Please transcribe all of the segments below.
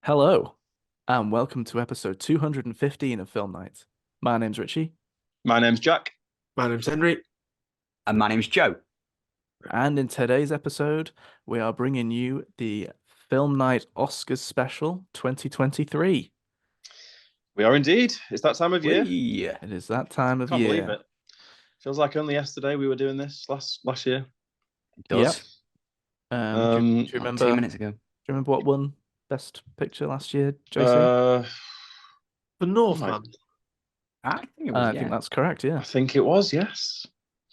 Hello, and welcome to episode 215 of Film Night. My name's Richie, My name's Jack. My name's Henry. And my name's Joe. and in today's episode, we are bringing you the Film Night Oscars Special 2023. We are indeed. It's that time of year. It is that time of Can't believe year. it. Feels like only yesterday we were doing this last year. It does. Do you remember? 2 minutes ago. Do you remember what won Best Picture last year, JC? The Northman. I think it was. I think that's correct. I Yeah. think it was, yes.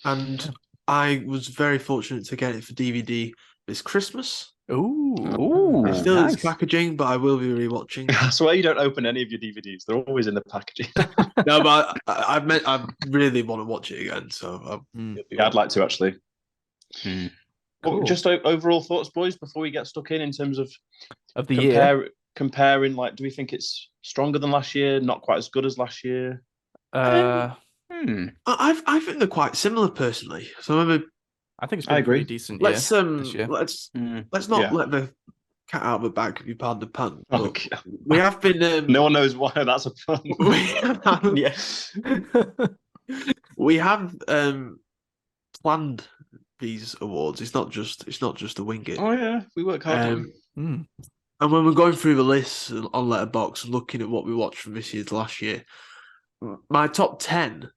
And I was very fortunate to get it for DVD this Christmas. Ooh. It's still in its nice. packaging, but I will be rewatching. I swear you don't open any of your DVDs. They're always in the packaging. No, but I really want to watch it again. So Yeah, I'd like to actually. Cool. Just overall thoughts, boys, before we get stuck in terms of the year. comparing. Like, do we think it's stronger than last year? Not quite as good as last year? I think they're quite similar personally. So maybe I think it's been I a pretty agree. decent let's year this year. let's not Yeah. let the cat out of the bag, if you pardon the pun. Oh, but God. we have been No one knows why that's a pun. we have planned these awards. It's not just a wing it. Oh yeah, we work hard. Mm. And when we're going through the lists on Letterboxd and looking at what we watched from this year to last year, my top 10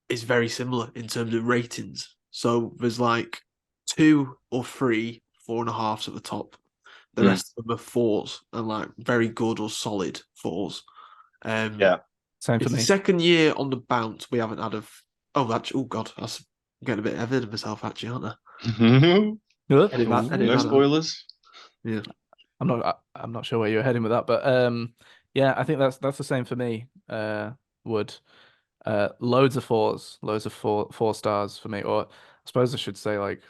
is very similar in terms of ratings. So there's like 2 or 3 4.5s at the top. The rest of them are 4s and like very good or solid 4s. Yeah. Same for It's me. the second year on the bounce we haven't had oh god, I'm getting a bit ahead of myself actually, aren't I? Edit that, edit No that. spoilers. Yeah. I'm not sure where you're heading with that, but yeah, I think that's the same for me. Loads of 4s, loads of four stars for me, or I suppose I should say like,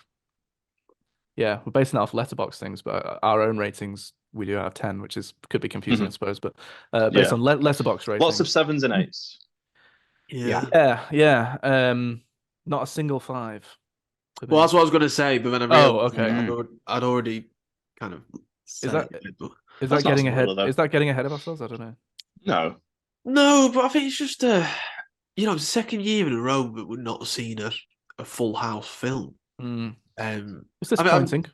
yeah, we're basing it off letterbox things, but our own ratings we do have 10, which could be confusing, I suppose, but based Yeah. on letterbox ratings, Lots of 7s and 8s. Yeah. yeah, not a single 5. for Well, me. that's what I was going to say, but then I Oh, realized okay. I'd already kind of said that- it, but- Is That's that not getting a ahead? spoiler, though. Is that getting ahead of ourselves? I don't know. No. No, but I think it's just it's the second year in a row that we've not seen a full house film. Mm. It's I mean, disappointing.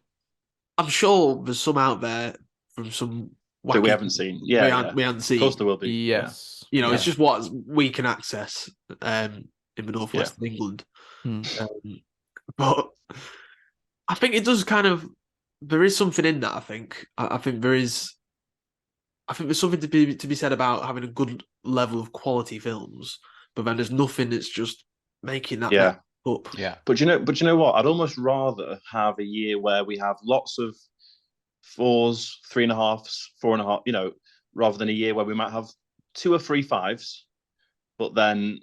I'm sure there's some out there from some That we wacky- haven't seen. Yeah, we haven't Of seen. course there will be. Yes. You know, it's Yeah. just what we can access in the northwest of England. Hmm. But I think it does kind of. There is something in that. I think there is. I think there's something to be said about having a good level of quality films, but then there's nothing that's just making that Yeah. up. Yeah. But you know what? I'd almost rather have a year where we have lots of 4s, 3.5s, 4.5, rather than a year where we might have 2 or 3 5s, but then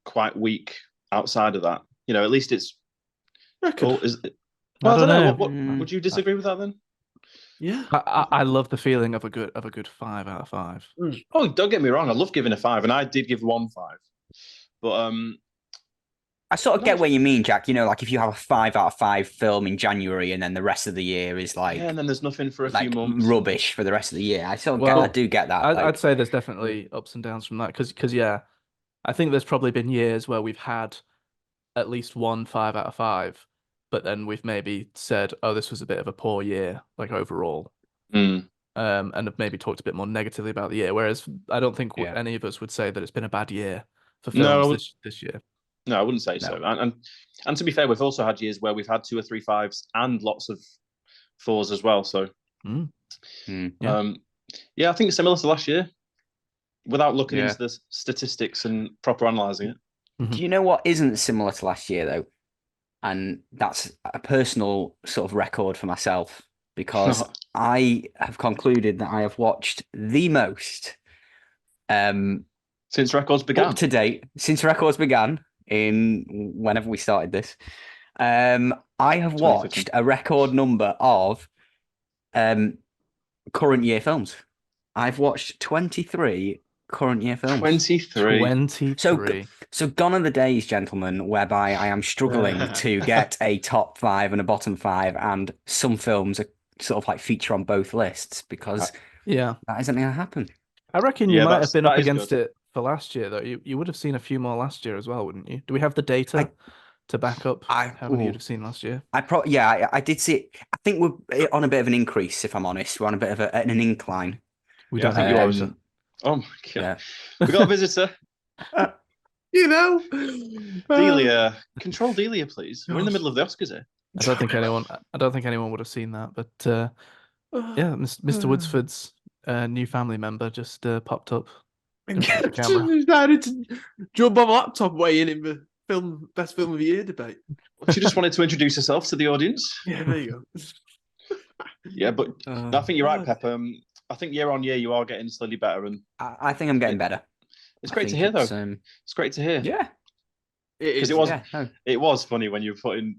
quite weak outside of that. At least it's Reckon. cool. I don't know. What would you disagree with that then? Yeah. I love the feeling of a good 5 out of 5. Oh, don't get me wrong. I love giving a 5, and I did give 1 5. But I sort of get what you mean, Jack. Like if you have a 5 out of 5 film in January and then the rest of the year is like, yeah, and then there's nothing for a few months. rubbish for the rest of the year. I do get that. I'd say there's definitely ups and downs from that because yeah, I think there's probably been years where we've had at least 1 5 out of 5, but then we've maybe said, oh, this was a bit of a poor year, like overall. And have maybe talked a bit more negatively about the year. Whereas I don't think any of us would say that it's been a bad year for films this year. No, I wouldn't say so. And to be fair, we've also had years where we've had 2 or 3 5s and lots of 4s as well. So, Yeah. I think it's similar to last year, without looking into the statistics and proper analysing it. Do you know what isn't similar to last year though? And that's a personal sort of record for myself because I have concluded that I have watched the most since records began. Up to date, since records began in whenever we started this. I have watched a record number of current year films. I've watched 23 current year films. 23. So gone are the days, gentlemen, whereby I am struggling to get a top 5 and a bottom 5, and some films are sort of like feature on both lists because Yeah. that isn't going to happen. I reckon you Yeah, might have been that up is against good. it for last year, though. You would have seen a few more last year as well, wouldn't you? Do we have the data to back up how many you'd Ooh, have seen last year? I did see it. I think we're on a bit of an increase, if I'm honest. We're on a bit of an incline. We Yeah, I don't think have the you are. data. Oh my god, Yeah. we got a visitor. You know, Delia, control Delia, please. We're in the God. middle of the Oscars here. I don't think anyone would have seen that, but yeah, Mr. Woodsford's new family member just popped up in front of the camera. Decided to jump on my laptop weighing in the best film of the year debate. She just wanted to introduce herself to the audience. Yeah, there you go. Yeah, but I think you're right, Pep. I think year on year you are getting slowly better, and I think I'm getting better. it's I great to think hear, though. it's, It's great to hear. Yeah. Because Yeah. No. it was funny when you put in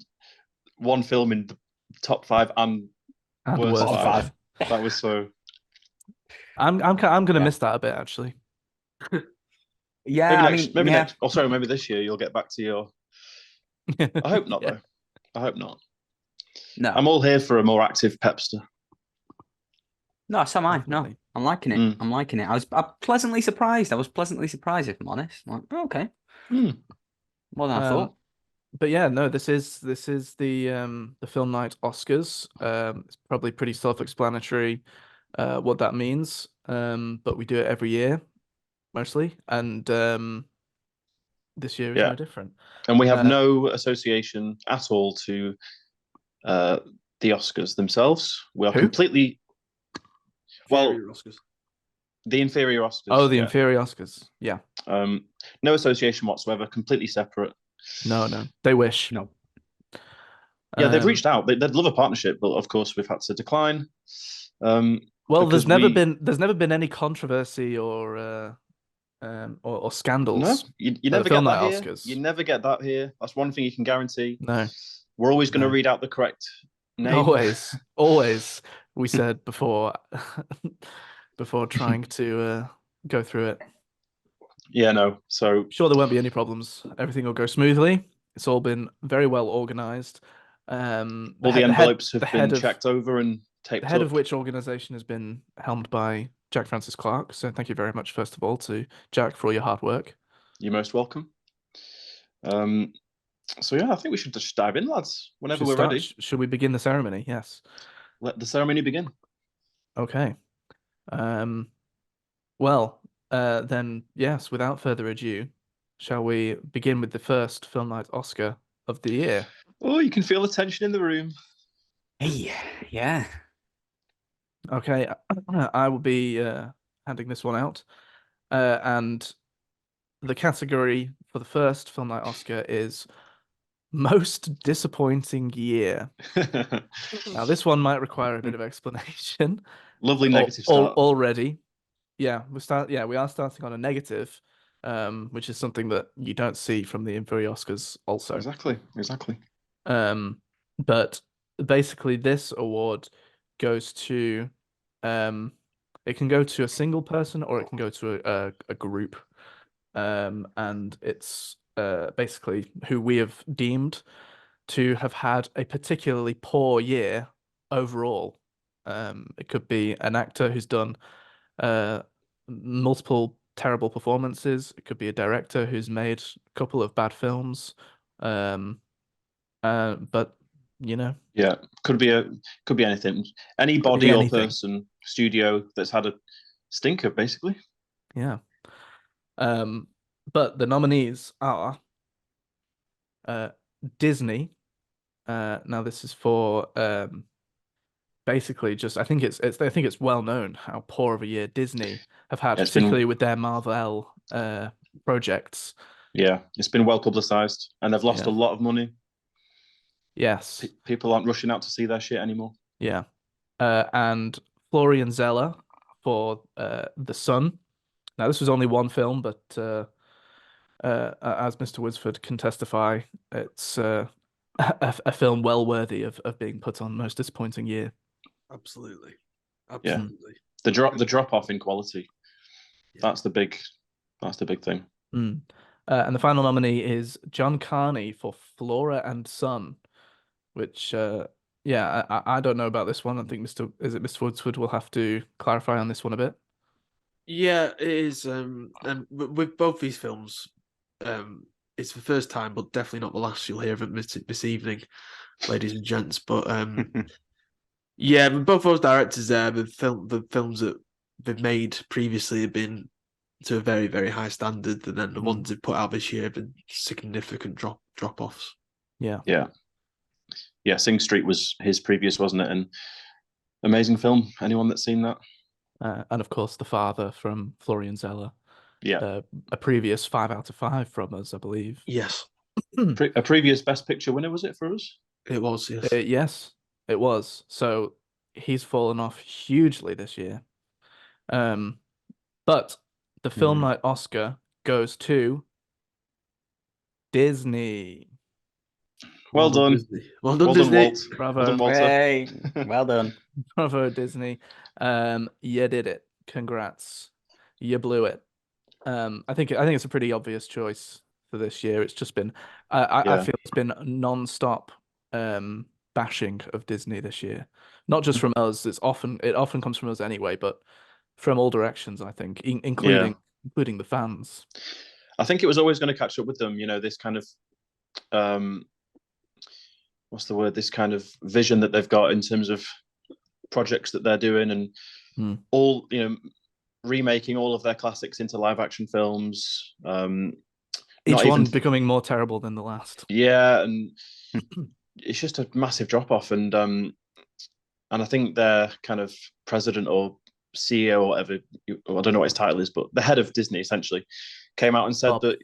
one film in the top 5 and And worst worst five. five. That was so. I'm gonna Yeah. miss that a bit actually. Yeah, Maybe yeah. next. Oh, sorry, maybe this year you'll get back to your. I hope not, Yeah. though. I hope not. No. I'm all here for a more active Pepster. No, so am I. No, Definitely. I'm liking it. I'm liking it. I'm pleasantly surprised. I was pleasantly surprised, if I'm honest. Like, oh, okay. More than I thought. But yeah, no, this is the film night Oscars. It's probably pretty self-explanatory what that means. But we do it every year mostly, and this year is Yeah, no different. and we have Uh, no association at all to the Oscars themselves. We are Who? completely well Inferior Oscars. the inferior Oscars. Oh, the yeah. inferior Oscars. Yeah. No association whatsoever. Completely separate. No. They wish. No. Yeah, they've reached out. They'd love a partnership, but of course we've had to decline. Well, because there's never been any controversy or no, scandals you at never the get film that night here. Oscars. You never get that here. That's one thing you can guarantee. No, We're always going to No. read out the correct name. always. We said before before trying to go through it. Yeah, no. So Sure, there won't be any problems. Everything will go smoothly. It's all been very well organized. all the envelopes have been checked over and taped the head up. of which organization has been helmed by Jack Francis Clark. So thank you very much, first of all, to Jack for all your hard work. You're most welcome. So yeah, I think we should just dive in, lads. Whenever we're ready, Should we begin the ceremony? Yes. let the ceremony begin. Okay. Well, then yes, without further ado, shall we begin with the first film night Oscar of the year? Oh, you can feel the tension in the room. Hey, yeah. Okay, I will be handing this one out. And the category for the first film night Oscar is most disappointing year. Now, this one might require a bit of explanation. Lovely negative start. Already. Yeah, we are starting on a negative, which is something that you don't see from the inferior Oscars also. Exactly. But basically this award goes to it can go to a single person or it can go to a group. And it's basically who we have deemed to have had a particularly poor year overall. It could be an actor who's done multiple terrible performances. It could be a director who's made a couple of bad films. But you know, Yeah, could be anything. Any body or person, studio that's had a stinker, basically. Yeah. But the nominees are Disney. Now this is for basically just I think it's well known how poor of a year Disney have had, particularly with their Marvel projects. Yeah, it's been well publicized, and they've lost a lot of money. Yes, people aren't rushing out to see their shit anymore. Yeah, and Florian Zeller for The Sun. Now this was only one film, but as Mr. Woodsford can testify, it's a film well worthy of being put on most disappointing year. Absolutely. Yeah. The drop off in quality. Yeah. That's the big thing. And the final nominee is John Carney for Flora and Son, which Yeah, I don't know about this one. I think Mr. Woodswood will have to clarify on this one a bit. Yeah, it is. And with both these films, it's the first time, but definitely not the last you'll hear of it this evening, ladies and gents. But yeah, with both those directors there, the films that they've made previously have been to a very, very high standard, and then the ones they've put out this year have been significant drop offs. Yeah. Yeah. Sing Street was his previous, wasn't it? And amazing film. Anyone that's seen that? And of course, The Father from Florian Zeller. Yeah. A previous 5 out of 5 from us, I believe. Yes, A previous Best Picture winner, was it for us? it was. Yes. Yes, it was. So he's fallen off hugely this year. But the film night Oscar goes to Disney. Well done. Disney. Well done, Well done, Disney. Walt. Bravo. Well done, Walter. Hey, well done. Bravo, Disney. You did it. Congrats. You blew it. I think it's a pretty obvious choice for this year. It's just been I Yeah. feel it's been non-stop bashing of Disney this year. Not just from us, it often comes from us anyway, but from all directions, I think, including the fans. I think it was always going to catch up with them, this kind of what's the word? This kind of vision that they've got in terms of projects that they're doing, and all, remaking all of their classics into live action films. Each one becoming more terrible than the last. Yeah, and it's just a massive drop off, and I think their kind of president or CEO or whatever, I don't know what his title is, but the head of Disney essentially came out and said that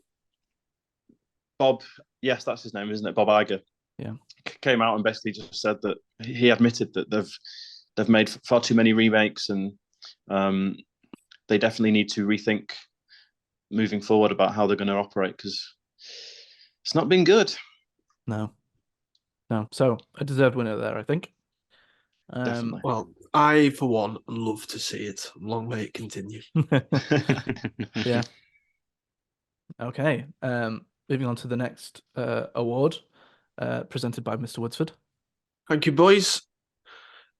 Bob, yes, that's his name, isn't it? Bob Iger. Yeah, came out and basically just said that he admitted that they've made far too many remakes, and they definitely need to rethink moving forward about how they're going to operate, because it's not been good. No. So a deserved winner there, I think. Definitely. Well, I for one love to see it. Long may it continue. Yeah. Okay. Moving on to the next award, presented by Mr. Woodsford. Thank you, boys.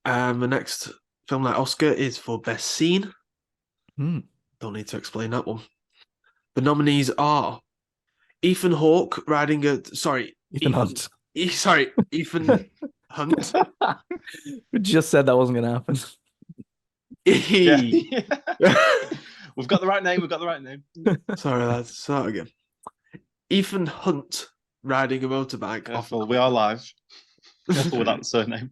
The next film night Oscar is for Best Scene. Don't need to explain that one. The nominees are Ethan Hawke riding a... Sorry. Ethan Hunt. Ethan Hunt. We just said that wasn't going to happen. We've got the right name. Sorry, lads. Start again. Ethan Hunt riding a motorbike. Careful, we are live. Careful with that surname.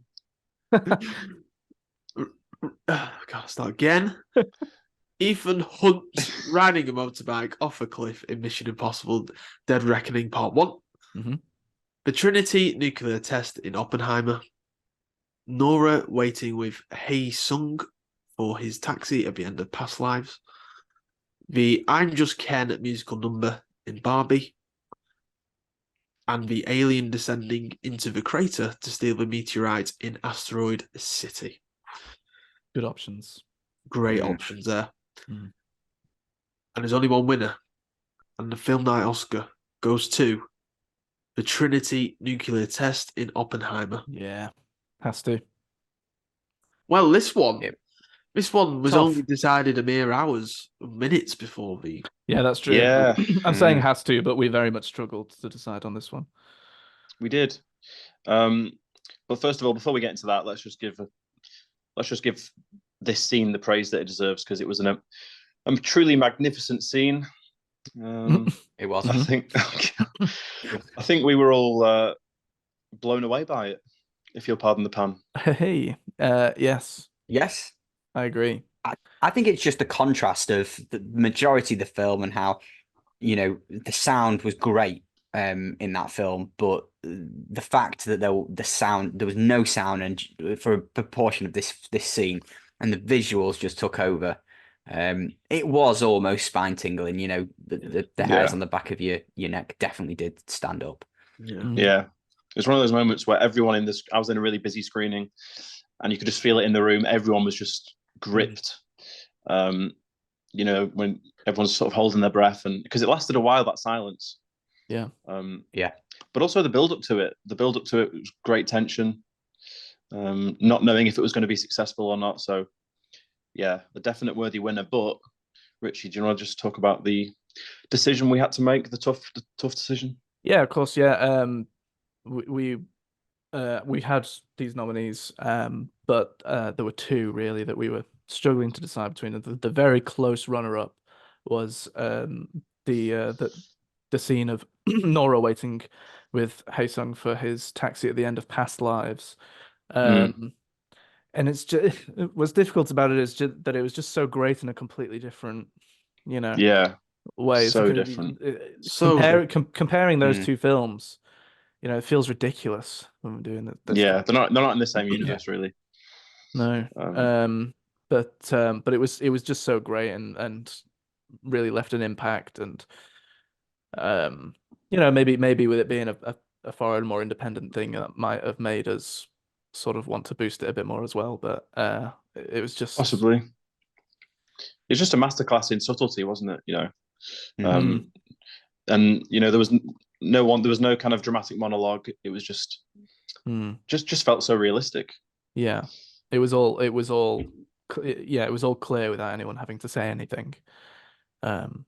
Gotta start again. Ethan Hunt riding a motorbike off a cliff in Mission Impossible Dead Reckoning Part 1. The Trinity nuclear test in Oppenheimer. Nora waiting with Hae Sung for his taxi at the end of Past Lives. The I'm Just Ken musical number in Barbie. And the alien descending into the crater to steal the meteorite in Asteroid City. Good options. Great options there. And there's only one winner. And the Film Night Oscar goes to The Trinity nuclear test in Oppenheimer. Yeah, has to. Well, this one was Tough. only decided a mere hours, minutes before the... Yeah, that's true. Yeah. I'm saying has to, but we very much struggled to decide on this one. We did. But first of all, before we get into that, let's just give this scene the praise that it deserves, because it was a truly magnificent scene. It was. I think we were all blown away by it, if you'll pardon the pun. Hey, yes, I agree. I think it's just a contrast of the majority of the film and how, the sound was great in that film, but the fact that there was no sound and for a proportion of this scene, and the visuals just took over. It was almost spine tingling. The hairs on the back of your neck definitely did stand up. Yeah. It was one of those moments where everyone I was in a really busy screening, and you could just feel it in the room. Everyone was just gripped. When everyone's sort of holding their breath, and because it lasted a while, that silence. Yeah. But also the build up to it. The build up to it was great tension. not knowing if it was going to be successful or not. So, yeah, a definite worthy winner. But Richie, do you want to just talk about the decision we had to make, the tough decision? Yeah, of course. Yeah. We we had these nominees, but there were two really that we were struggling to decide between. The very close runner-up was the scene of Nora waiting with Haesung for his taxi at the end of Past Lives. Mm. And it's just what's difficult about it is just that it was just so great in a completely different, you know, Yeah, way. It's like so different. So comparing those Mm. two films, it feels ridiculous when we're doing this Yeah, stuff. they're not in the same Yeah. universe, really. No. Um, But it was just so great and really left an impact and maybe with it being a foreign, more independent thing that might have made us sort of want to boost it a bit more as well. But it was just Possibly. It's just a masterclass in subtlety, wasn't it? Mm. Um, and there was there was no kind of dramatic monologue. It was mm, just felt so realistic. yeah. It was all clear without anyone having to say anything. Um,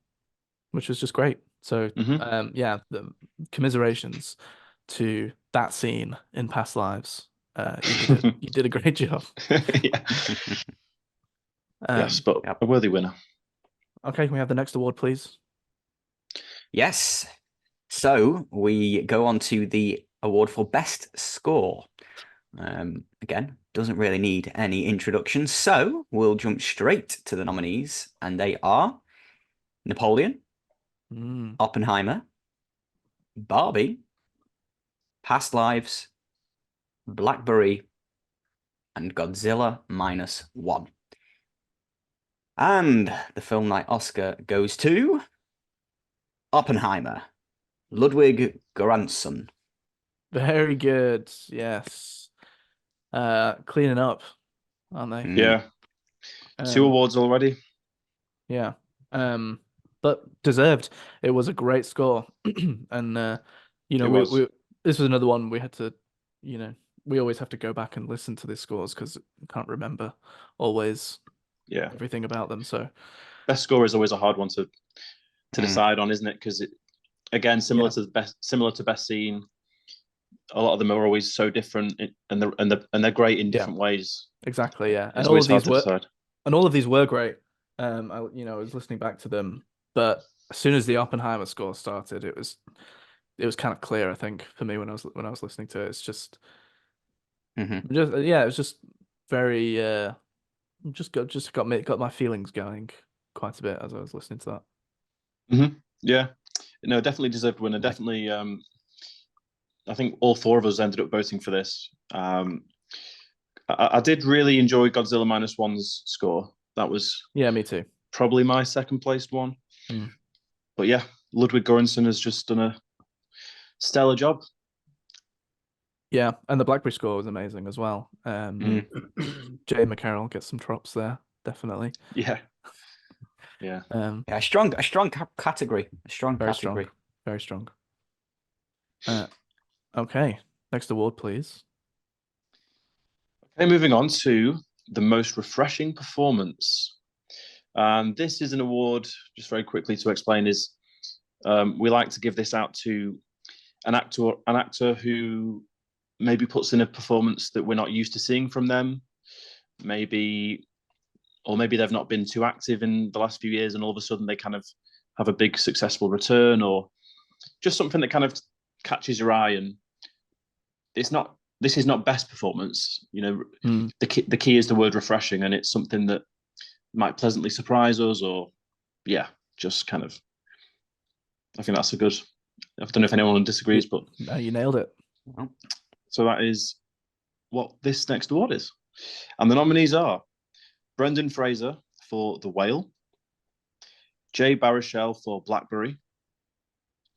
which was just great. So, Hmm. yeah, the commiserations to that scene in Past Lives. You did a great job. Yeah. Yes, Um, but Yep. a worthy winner. okay, can we have the next award, please? Yes. So we go on to the award for best score. Again, doesn't really need any introduction. So we'll jump straight to the nominees, and they are Napoleon, Mm. Oppenheimer, Barbie, Past Lives, Blackberry, and Godzilla -1. And the film night Oscar goes to Oppenheimer, Ludwig Göransson. Very good. Yes. Cleaning up, aren't they? Mm. Yeah, two Um, awards already. yeah. But deserved. It was a great score. And It was. we this was another one we had to, we always have to go back and listen to these scores because we can't remember always Yeah, everything about them. So best score is always a hard one to Mm. decide on, isn't it? Because again, yeah, similar to best scene. A lot of them are always so different, and they're great in yeah, different ways. exactly, yeah. It's always hard to decide. And all of these were great. I was listening back to them, but as soon as the Oppenheimer score started, it was kind of clear, I think, for me when I was listening to it. It's Mhm. yeah, it was just very got my feelings going quite a bit as I was listening to that. Hmm. Yeah, no, definitely deserved winner. Like, Definitely, I think all four of us ended up voting for this. I did really enjoy Godzilla -1's score. That was Yeah, me too. probably my second placed one. Mm. But yeah, Ludwig Göransson has just done a stellar job. Yeah, and the Blackberry score was amazing as well. mm. Jay McCarroll gets some props there, definitely. Yeah, yeah. Yeah, a strong category, a strong Very strong, category. very strong. Okay, next award, please. Okay, moving on to the most refreshing performance. And this is an award, just very quickly to explain, is we like to give this out to an actor who maybe puts in a performance that we're not used to seeing from them. Maybe they've not been too active in the last few years, and all of a sudden they kind of have a big successful return, or just something that kind of catches your eye. And it's not this is not best performance. Mm. The key is the word refreshing, and it's something that might pleasantly surprise us, or yeah, just kind of. I think that's a good. I don't know if anyone disagrees, but No, you nailed it. Well, so that is what this next award is, and the nominees are Brendan Fraser for The Whale, Jay Baruchel for Blackberry,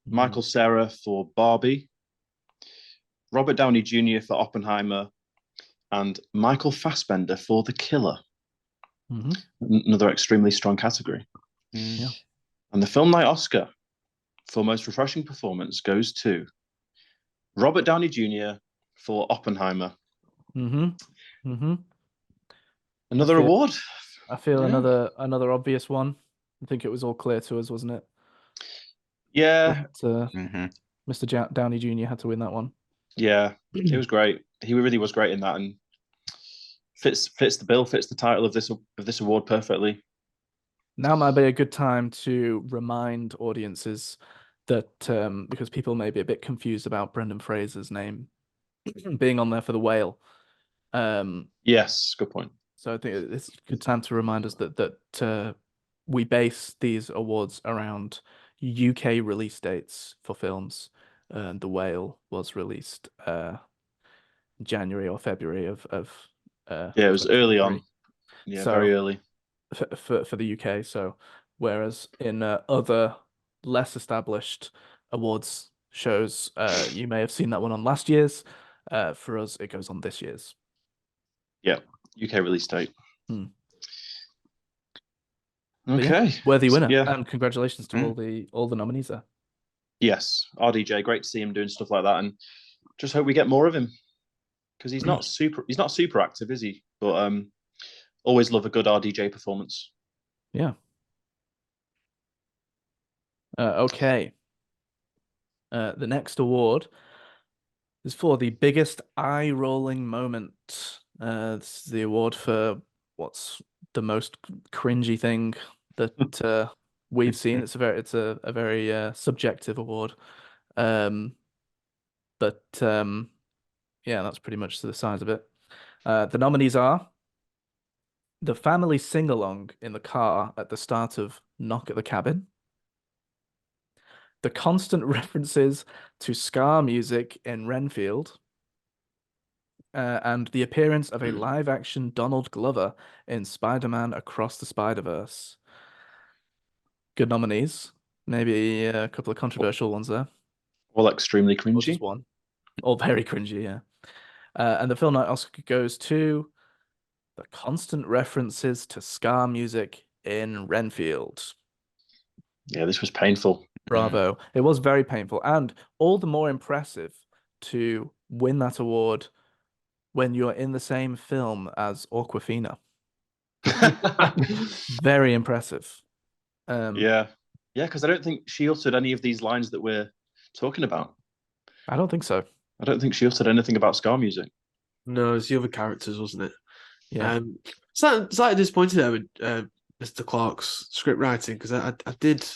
Michael Cera for Barbie, Robert Downey Jr. for Oppenheimer, and Michael Fassbender for The Killer. Mm-hmm. Another extremely strong category. Yeah. And the Film Night Oscar for most refreshing performance goes to Robert Downey Jr. for Oppenheimer. Mm-hmm. Mm-hmm. I Another feel award. I feel Yeah. another obvious one. I think it was all clear to us, wasn't it? Yeah. That Hmm. Mr. Downey Jr. had to win that one. Yeah. It was great. He really was great in that, and fits the bill, fits the title of this award perfectly. Now might be a good time to remind audiences that because people may be a bit confused about Brendan Fraser's name being on there for the whale. Yes, good point. So I think it's a good time to remind us that we base these awards around UK release dates for films. And The Whale was released January or February of Yeah, it was early on. 2023. Yeah, So very early. for the UK. So whereas in other less established awards shows, you may have seen that one on last year's. For us, it goes on this year's. Yeah, UK release date. Hmm. But yeah, Okay. worthy winner, Yeah. and congratulations to Mm. all the nominees there. Yes, RDJ. Great to see him doing stuff like that, and just hope we get more of him because he's not super active, is he? But always love a good RDJ performance. Yeah. Okay. The next award is for the biggest eye-rolling moment. This is the award for what's the most cringy thing that we've seen. It's a very subjective award. Um, but yeah, that's pretty much the size of it. The nominees are the family sing-along in the car at the start of Knock at the Cabin, the constant references to ska music in Renfield, and the appearance of a live-action Donald Glover in Spider-Man Across the Spider-Verse. Good nominees. Maybe a couple of controversial ones there, All extremely or just cringy. one. All very cringy, yeah. And the film night Oscar goes to the constant references to ska music in Renfield. Yeah, this was painful. Bravo. It was very painful and all the more impressive to win that award when you're in the same film as Awkwafina. Very impressive. Yeah, yeah, because I don't think she uttered any of these lines that we're talking about. I don't think so. I don't think she uttered anything about ska music. No, it's the other characters, wasn't it? Yeah. Slightly disappointed there with Mr. Clarke's script writing because I did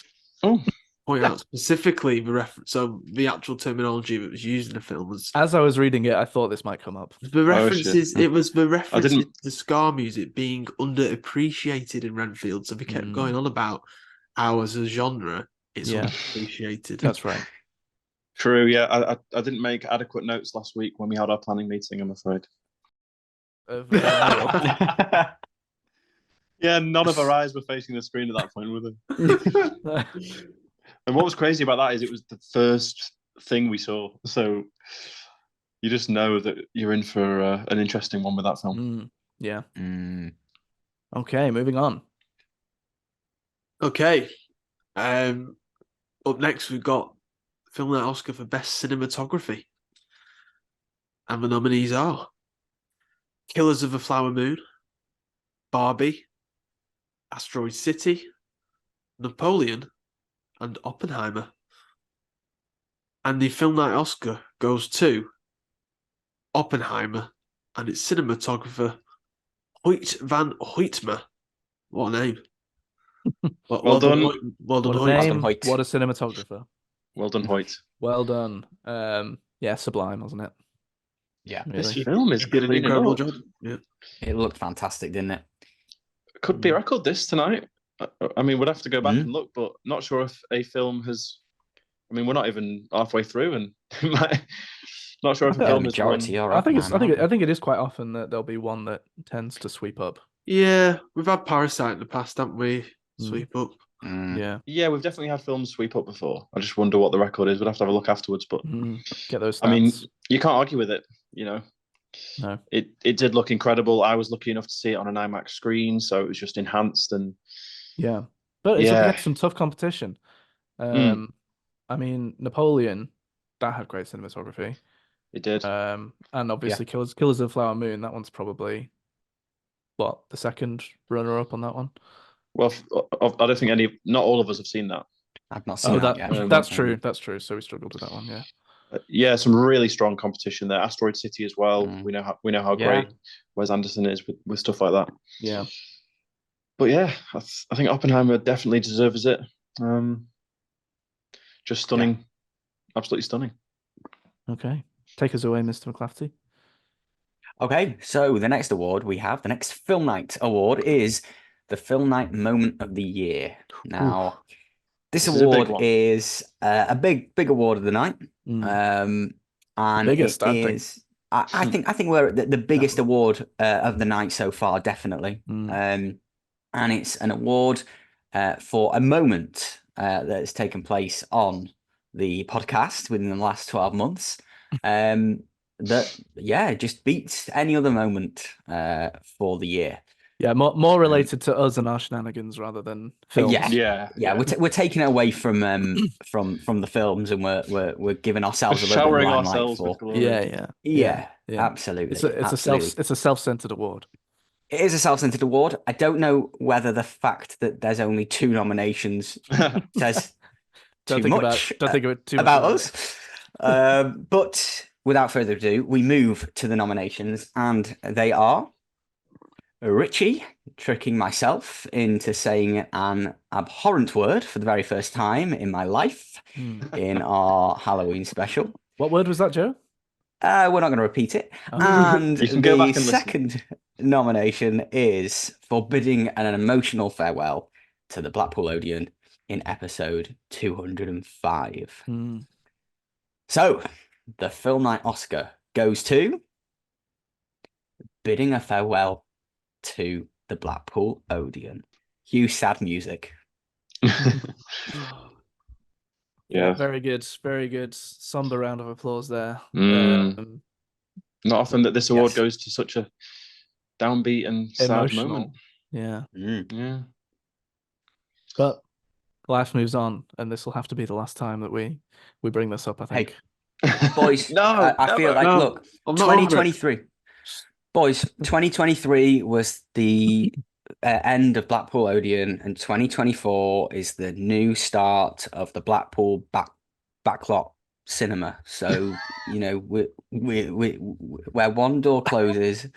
Oh, point out specifically the reference, so the actual terminology that was used in the film was As I was reading it, I thought this might come up. the references. shit. It was the references didn't- to ska music being underappreciated in Renfield, so they kept going on about how as a genre it's Yeah. underappreciated. That's right. True. Yeah, I didn't make adequate notes last week when we had our planning meeting, I'm afraid. Of Neil. Yeah, none of our eyes were facing the screen at that point, were they? And what was crazy about that is it was the first thing we saw. So you just know that you're in for an interesting one with that film. Yeah. Mm. Okay, moving on. Okay. Up next, we've got Film Night Oscar for Best Cinematography. And the nominees are Killers of the Flower Moon, Barbie, Asteroid City, Napoleon, and Oppenheimer. And the Film Night Oscar goes to Oppenheimer and its cinematographer, Hoyt van Hoytma. What a name. Well done. Well done, What a Hoyt. name, Hoyt. what a cinematographer. Well done, Hoyt. Well done. Yeah, sublime, wasn't it? Yeah. This Really. film is He did an cleaning incredible up. job. Yeah. It looked fantastic, didn't it? Could be a record this tonight. I mean, we'd have to go back Mm. and look, but not sure if a film has. I mean, we're not even halfway through, and not sure if a The film has won. majority are I think it's Oppenheimer, I think it is quite often that there'll be one that tends to sweep up. Yeah, we've had Parasite in the past, haven't we? Sweep up. Mm. Yeah. Yeah, we've definitely had films sweep up before. I just wonder what the record is. We'd have to have a look afterwards, but Get those stats. I mean, you can't argue with it. You know, no. It did look incredible. I was lucky enough to see it on an IMAX screen, so it was just enhanced and Yeah. But it's up yeah. against some tough competition. I mean, Napoleon, that had great cinematography. It did. And obviously Killers of the Flower Moon. That one's probably what, the second runner up on that one. Well, I don't think not all of us have seen that. I've not seen that yet. That's true. That's true. So we struggled with that one. Yeah. Yeah, some really strong competition there. Asteroid City as well. We know how Yeah. great Wes Anderson is with stuff like that. Yeah. But yeah, I think Oppenheimer definitely deserves it. Just stunning, absolutely stunning. Okay, take us away, Mr. McClafferty. Okay, so the next Film Night award is the Film Night Moment of the Year. Now, this award is a big award of the night. And the biggest, I think we're the biggest award of the night so far, definitely. And it's an award for a moment that has taken place on the podcast within the last 12 months. That just beats any other moment for the year. Yeah, more related to us and our shenanigans rather than films. Yeah. We're taking it away from the films, and we're giving ourselves a little bit of limelight for. Yeah, absolutely. It's a self-centered award. It is a self-centered award. I don't know whether the fact that there's only 2 nominations says don't think too much about us. But without further ado, we move to the nominations, and they are Richie tricking myself into saying an abhorrent word for the very first time in my life in our Halloween special. What word was that, Joe? We're not going to repeat it. And the second nomination is for bidding an emotional farewell to the Blackpool Odeon in episode 205. So, the Film Night Oscar goes to bidding a farewell to the Blackpool Odeon. Cue sad music. Yeah, very good, very good. Somber round of applause there. Not often that this award goes to such a downbeat and sad moment. Yeah. Yeah. But life moves on, and this will have to be the last time that we bring this up, I think. Hey, boys, I feel like, look, 2023. Boys, 2023 was the end of Blackpool Odeon, and 2024 is the new start of the Blackpool backlot cinema. So, where one door closes,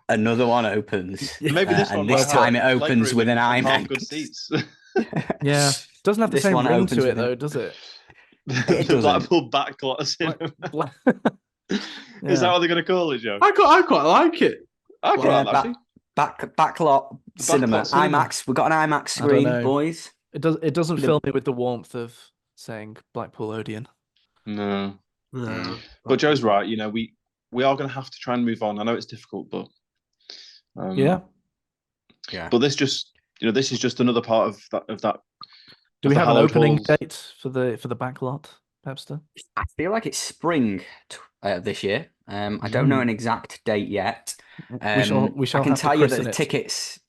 another one opens. Maybe this one, and this time it opens with an IMAX. Good seats. Yeah, doesn't have the same ring to it though, does it? It the Blackpool backlot cinema. Is that what they're going to call it, Joe? I quite like it. I quite like it. Backlot cinema. IMAX. We've got an IMAX screen, boys. It doesn't fill me with the warmth of saying Blackpool Odeon. No. But Joe's right. We are going to have to try and move on. I know it's difficult, but yeah. But this is just another part of that. Do we have an opening date for the backlot, Pepster? I feel like it's spring this year. I don't know an exact date yet. We shall. I can tell you that the tickets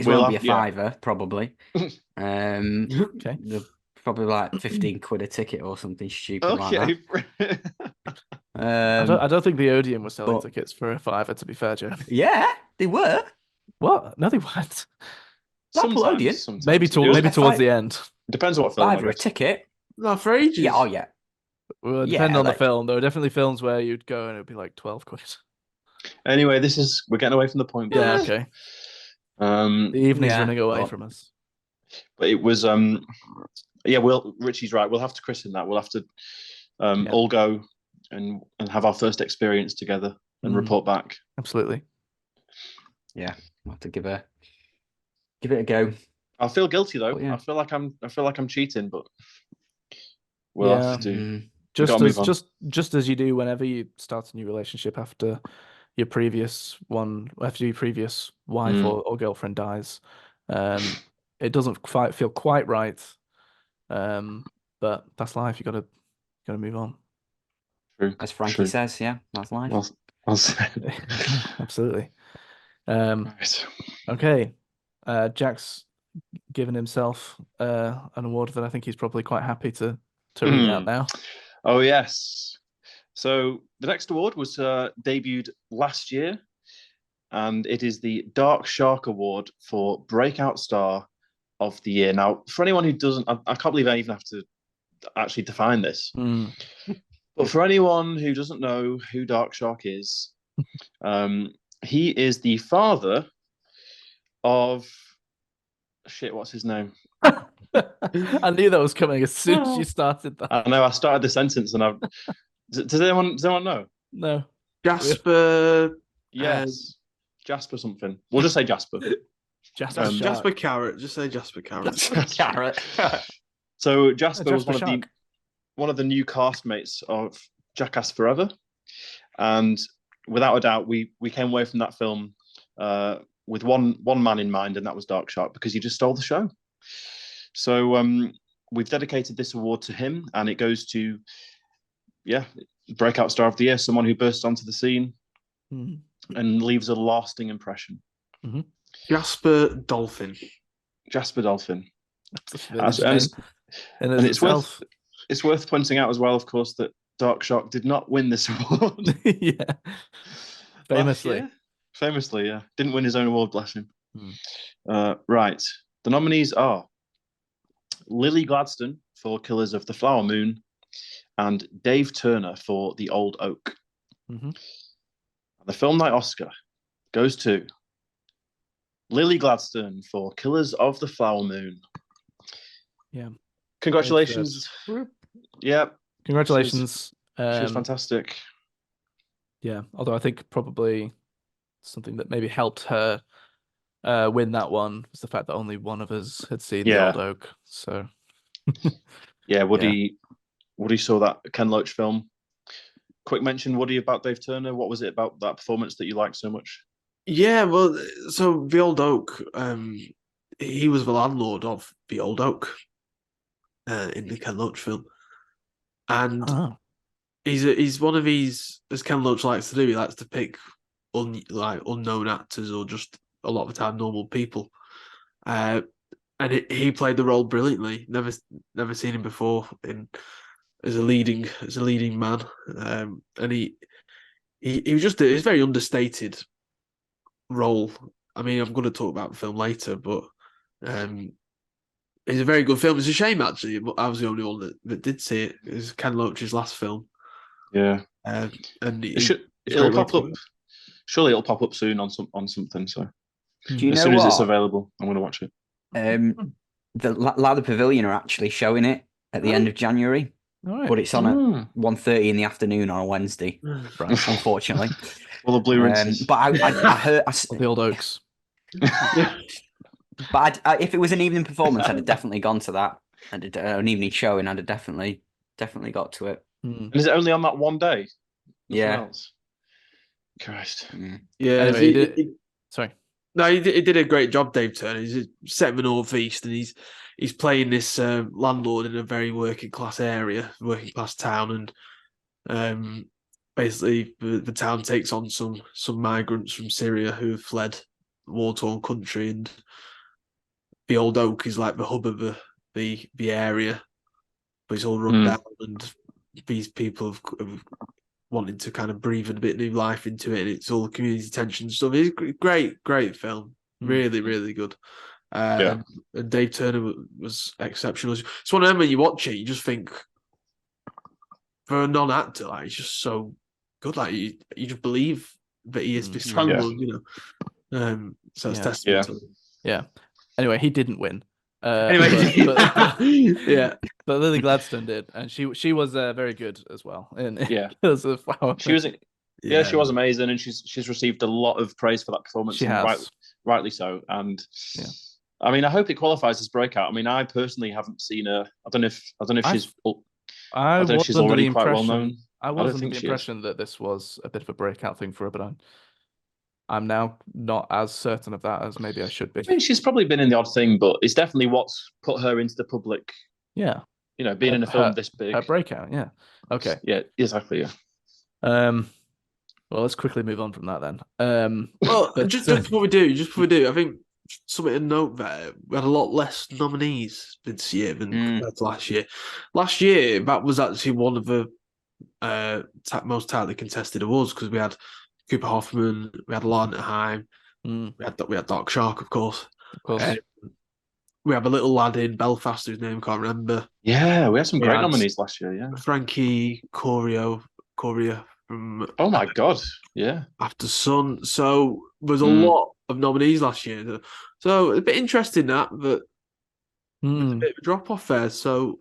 will be a £5 probably. Okay. Probably like 15 quid a ticket or something stupid like that. I don't think the Odeon was selling tickets for a £5, to be fair, Joe. Yeah, they were. What? No, they weren't. Blackpool Odeon? Maybe towards the end. Depends on what film. £5 a ticket. No, for ages. Yeah, oh yeah. Well, it depends on the film. There were definitely films where you'd go and it would be like 12 quid. Anyway, we're getting away from the point. Yeah, okay. The evening's running away from us. But it was Richie's right. We'll have to christen that. We'll have to all go and have our first experience together and report back. Absolutely. Yeah, we'll have to give it a go. I feel guilty though. I feel like I'm cheating, but we'll have to just as you do whenever you start a new relationship after your previous wife or girlfriend dies. It doesn't quite feel quite right. But that's life. You gotta move on. True. As Frankie says, yeah, that's life. Well said. Absolutely. Right. Okay. Jack's given himself an award that I think he's probably quite happy to read out now. Oh yes. So the next award was debuted last year, and it is the Dark Shark Award for Breakout Star of the Year. Now, for anyone who doesn't, I can't believe I even have to actually define this. But for anyone who doesn't know who Dark Shark is, he is the father of what's his name? I knew that was coming as soon as you started that. I know. I started the sentence, and does anyone know? No. Jasper. Yes, Jasper something. We'll just say Jasper. Jasper Carrot. Just say Jasper Carrot. Carrot. So Jasper was Jasper one of the new castmates of Jackass Forever, and without a doubt, we came away from that film with one man in mind, and that was Dark Shark, because he just stole the show. So we've dedicated this award to him, and it goes to Breakout Star of the Year, someone who bursts onto the scene and leaves a lasting impression. Jasper Dolphin. Jasper Dolphin. And it's worth pointing out as well, of course, that Dark Shark did not win this award. Yeah. Famously, yeah. Didn't win his own award, bless him. Right. The nominees are Lily Gladstone for Killers of the Flower Moon and Dave Turner for The Old Oak. The Film Night Oscar goes to Lily Gladstone for Killers of the Flower Moon. Yeah. Congratulations. Yeah. Congratulations. She was fantastic. Yeah. Although I think probably something that maybe helped her win that one was the fact that only one of us had seen The Old Oak. So yeah, Woody saw that Ken Loach film. Quick mention, Woody, about Dave Turner. What was it about that performance that you liked so much? Yeah, well, so The Old Oak, he was the landlord of The Old Oak in the Ken Loach film. And he's one of these, as Ken Loach likes to do, he likes to pick unknown actors or just a lot of the time normal people. And he played the role brilliantly. Never seen him before as a leading man. And he was just it's very understated role. I mean, I'm going to talk about the film later, but it's a very good film. It's a shame, actually, but I was the only one that did see it. It was Ken Loach's last film. Yeah. And it'll pop up. Surely it'll pop up soon on something. So as soon as it's available, I'm going to watch it. The Lather Pavilion are actually showing it at the end of January. But it's on at 1:30 in the afternoon on a Wednesday, unfortunately. Well, the blue rinses. But I heard The Old Oaks. But if it was an evening performance, I'd have definitely gone to that. An evening showing, I'd have definitely got to it. And is it only on that one day? Nothing else? Christ. Yeah. Anyway, sorry. No, he did a great job, Dave Turner. He's set in the northeast, and he's playing this landlord in a very working class area, working class town, and basically the town takes on some migrants from Syria who have fled war-torn country, and the Old Oak is like the hub of the area, but it's all run down, and these people have wanted to kind of breathe a bit new life into it, and it's all community tension stuff. It's a great film, really, really good. And Dave Turner was exceptional. It's one of them when you watch it, you just think, for a non-actor, like, he's just so good. Like you just believe that he is this landlord, you know. So it's testament to him. Yeah. Anyway, he didn't win. But Lily Gladstone did, and she was very good as well. Killers of the Flower. She was amazing, and she's received a lot of praise for that performance. She has, rightly so. And I mean, I hope it qualifies as breakout. I mean, I personally haven't seen her. I don't know if she's already quite well known. I was under the impression that this was a bit of a breakout thing for her, but I'm now not as certain of that as maybe I should be. I mean, she's probably been in the odd thing, but it's definitely what's put her into the public. Yeah. You know, being in a film this big. Her breakout, yeah. Okay. Yeah, exactly, yeah. Well, let's quickly move on from that then. Just before we do, I think something to note there, we had a lot less nominees this year than compared to last year. Last year, that was actually one of the most tightly contested awards because we had Cooper Hoffman, we had Lanterheim, Mm, we had Doc Shark, of course. of course. We have a little lad in Belfast whose name I can't remember. Yeah, we had some We great had nominees last year. Yeah. Frankie Coria from Oh my god. Yeah. After Sun. So there's a Mm. lot of nominees last year. So a bit interesting that, but there's a Mm, bit of a drop off there. So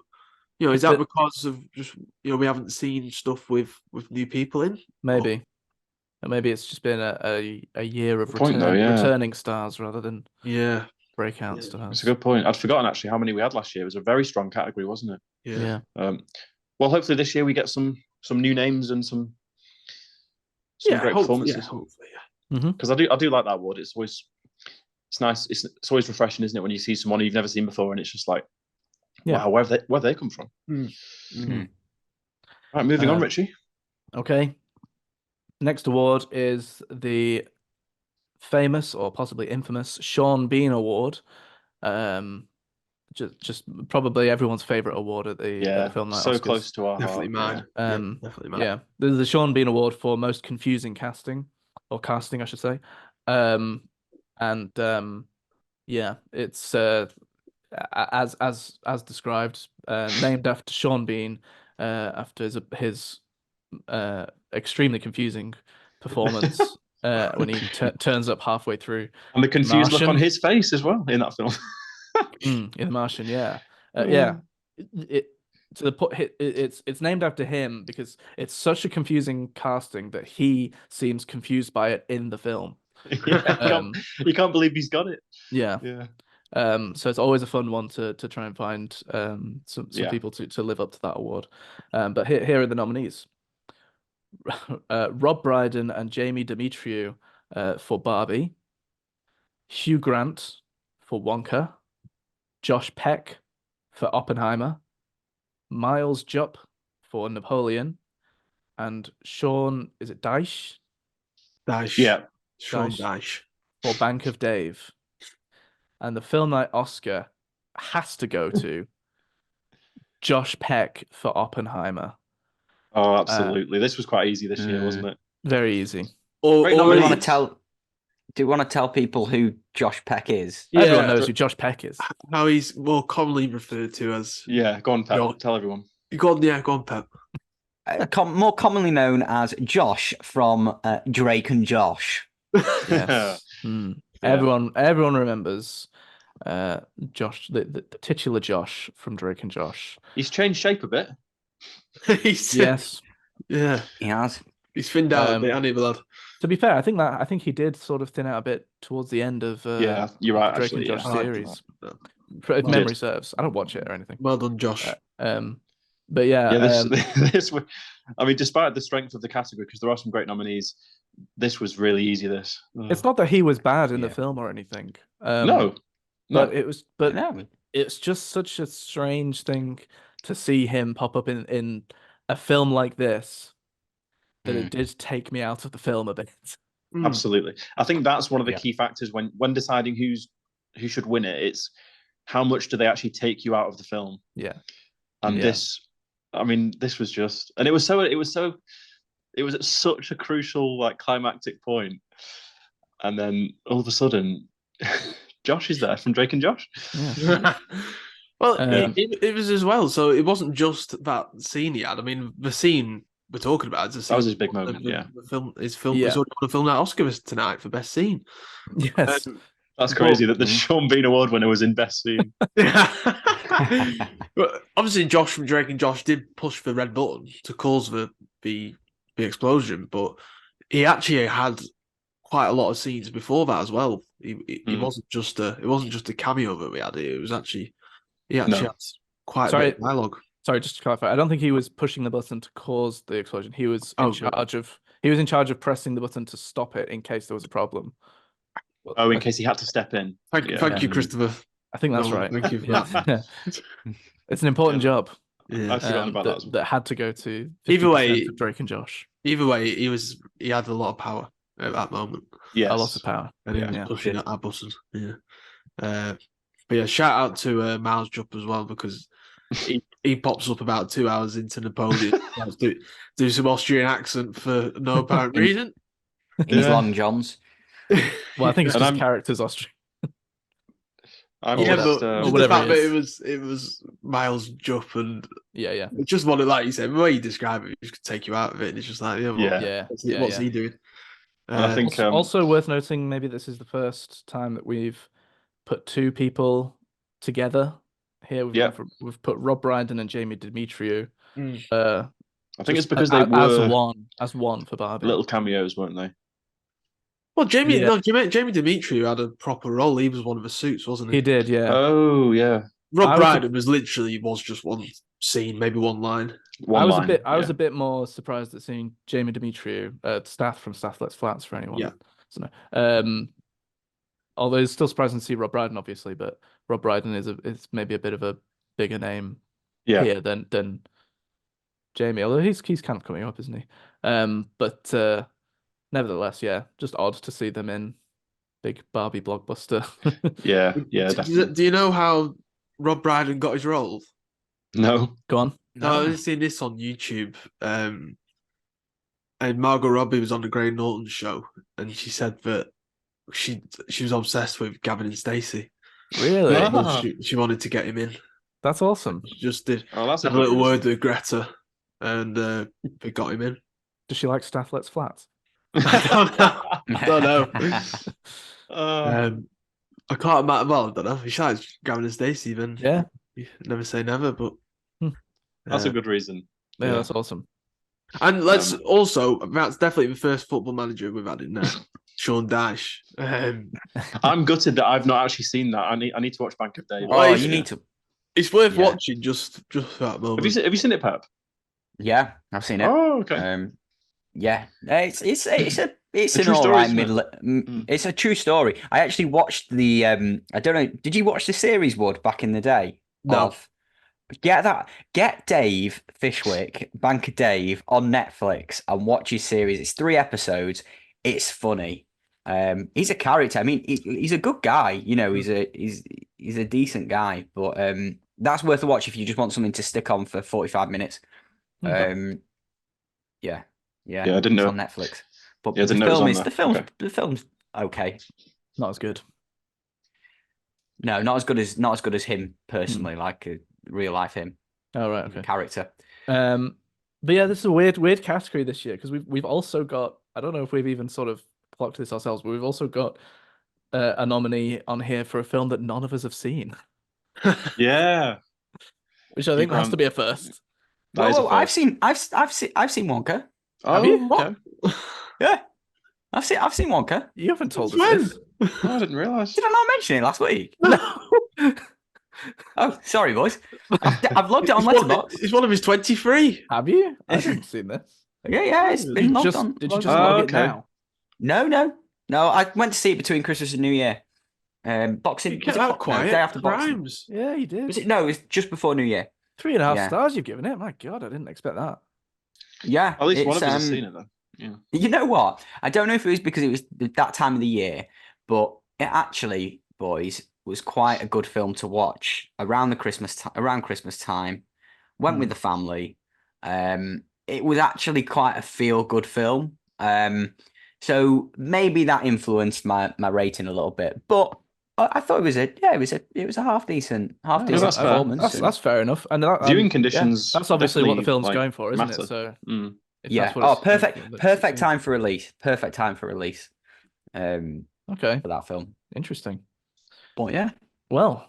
is it's that bit, because of just we haven't seen stuff with new people in? maybe. And maybe it's just been a year of Good point, though, yeah. returning stars rather than Yeah, breakout Yeah. stars. It's a good point. I'd forgotten actually how many we had last year. It was a very strong category, wasn't it? yeah. Well, hopefully this year we get some new names and some great performances. Hopefully, Because I do like that award. It's nice. It's always refreshing, isn't it, when you see someone you've never seen before, and it's just like, Yeah. wow, where they come from? Mm. Right, moving on, Richie. Okay. Next award is the famous or possibly infamous Sean Bean Award. Just probably everyone's favorite award at the film night so Oscars. close to our Definitely heart. mine. Definitely mine. Yeah, this is the Sean Bean Award for most confusing casting, or casting, I should say. Yeah, it's as described, named after Sean Bean, after his extremely confusing performance when he turns up halfway through. And the confused look on Martian. his face as well in that film. In The Martian, yeah. Yeah. It's named after him because it's such a confusing casting that he seems confused by it in the film. You can't believe he's got it. Yeah. Yeah. So it's always a fun one to try and find some people to live up to that award. But here are the nominees. Rob Brydon and Jamie Demetriou for Barbie. Hugh Grant for Wonka. Josh Peck for Oppenheimer. Miles Jupp for Napoleon. And Sean, is it Dyche? Dyche. Yeah. Sean Dyche. For Bank of Dave. And the film night Oscar has to go to Josh Peck for Oppenheimer. Oh, absolutely. This was quite easy this year, wasn't it? Very easy. Do you want to tell people who Josh Peck is? Yeah, everyone knows who Josh Peck is. How he's more commonly referred to as. Yeah, go on, Pep. Tell everyone. Go on, Pep. More commonly known as Josh from Drake and Josh. Yes. Yeah. Everyone remembers Josh, the titular Josh from Drake and Josh. He's changed shape a bit. Yes. Yeah. He has. He's thinned out a bit, hasn't he, blood? To be fair, I think he did sort of thin out a bit towards the end of yeah, you're right, the Drake actually, and Josh series. If Well, memory serves. I don't watch it or anything. Well done, Josh. But yeah, this I mean, despite the strength of the category, because there are some great nominees, this was really easy. It's not that he was bad in the film or anything. No. But it's just such a strange thing to see him pop up in a film like this that it did take me out of the film a bit. Absolutely. I think that's one of the key factors when deciding who should win it. It's how much do they actually take you out of the film? Yeah. And this was just, and it was at such a crucial, like, climactic point. And then all of a sudden, Josh is there from Drake and Josh. Yeah. Well, it was as well. So it wasn't just that scene he had. I mean, the scene we're talking about is that was his big moment. The film. He's already won a film night Oscar tonight for best scene. Yes, that's crazy that the Sean Bean Award winner was in best scene. But obviously, Josh from Drake and Josh did push the red button to cause the explosion, but he actually had quite a lot of scenes before that as well. It wasn't just a cameo that we had. It was actually had quite a bit of dialogue. Sorry, just to clarify, I don't think he was pushing the button to cause the explosion. He was in charge of pressing the button to stop it in case there was a problem. In case he had to step in. Thank you, Christopher. I think that's right. Thank you for that. It's an important job. Yeah. I've forgotten about that as well. That had to go to either way for Drake and Josh. Either way, he had a lot of power at that moment. Yeah, a lot of power. And he was pushing at that button. Yeah. But yeah, shout out to Miles Jupp as well, because he pops up about 2 hours into Napoleon, starts do some Austrian accent for no apparent In- reason. in his Yeah. long johns. Well, I think it's And because I'm- character's Austrian. I'm Or Yeah, just but or the whatever fact it that is. it was Miles Jupp and Yeah, yeah, it's just what it like you said, the way you describe it, just could take you out of it. And it's just like, Yeah. yeah, what's yeah. he doing? And I think Also worth noting, maybe this is the first time that we've put two people together. Here we've put Rob Brydon and Jamie Demetriou. Mm. I think it's just because they were as one for Barbie. little cameos, weren't they? Well, Jamie Yeah. Demetriou had a proper role. He was one of the suits, wasn't he? He did, yeah. Oh yeah, Rob I was Brydon was just one scene, maybe one line. one line. I was a bit more surprised at seeing Jamie Demetriou, Staff from Staff Let's Flats for anyone. Yeah. So no. Although it's still surprising to see Rob Brydon, obviously, but Rob Brydon is maybe a bit of a bigger name here than Jamie, although he's kind of coming up, isn't he? But nevertheless, yeah, just odd to see them in big Barbie blockbuster. Yeah, definitely. Do you know how Rob Brydon got his role? No. Go on. No, I've seen this on YouTube. And Margot Robbie was on the Graham Norton show, and she said that she was obsessed with Gavin and Stacey. Really? Ah. She wanted to get him in. That's awesome. She just did Oh, that's had a little word with Greta, and they got him in. Does she like Staff Let's Flats? I don't know. Uh, I can't imagine. Well, I don't know. If she likes Gavin and Stacey, then Yeah. you never say never. But that's a good reason. Yeah, Yeah. that's awesome. And let's also, that's definitely the first football manager we've had in there, Sean Dyche. I'm gutted that I've not actually seen that. I need to watch Bank of David. Oh, you need to. It's worth Yeah. watching just for that moment. Have you seen it, Pep? Yeah, I've seen it. Oh, okay. Yeah, it's an true all story, right isn't it? middle. It's a true story. I actually watched the. I don't know. Did you watch the series Wood back in the day? No. Get Dave Fishwick, Bank of Dave on Netflix and watch his series. It's 3 episodes. It's funny. He's a character. I mean, he's a good guy. You know, he's a decent guy. But that's worth a watch if you just want something to stick on for 45 minutes. Okay. Yeah, I didn't know. It's on Netflix. But Yeah, I didn't know it was on there. the film's okay. Not as good. No, not as good as him personally, like a real life him. Oh, right, okay. Character. But yeah, this is a weird category this year because we've also got, I don't know if we've even sort of clocked this ourselves, but we've also got a nominee on here for a film that none of us have seen, Yeah. which I think has to be a first. That is a Well, first. I've seen Wonka. Oh, you? okay. Yeah, I've seen Wonka. You haven't told us When? this. Oh, I didn't realise. Did I not mention it last week? No. Oh, sorry, boys. I've logged it on Letterboxd. It's one of his 23. Have you? I haven't seen this. Yeah, it's been logged on. Did you just logged on. log it okay. now? No. I went to see it between Christmas and New Year. Boxing. You Was kept it that no, quiet. day after boxing. Rhymes. Yeah, you did. Was it? No, it was just before New Year. 3.5 Yeah. stars you've given it. My God, I didn't expect that. Yeah, At least one it's, of us has seen it then. Yeah. You know what? I don't know if it was because it was that time of the year, but it actually, boys, was quite a good film to watch around Christmas time. Went with the family. It was actually quite a feel-good film. So maybe that influenced my rating a little bit, but I thought it was a half decent that's fair. performance. That's fair enough. And Viewing conditions. that's obviously what the definitely, film's going for, isn't matter. it? So if Yeah. that's what Oh, it's perfect. going for, Perfect time for release. Perfect time for release. Okay, For that film. interesting. But yeah. Well,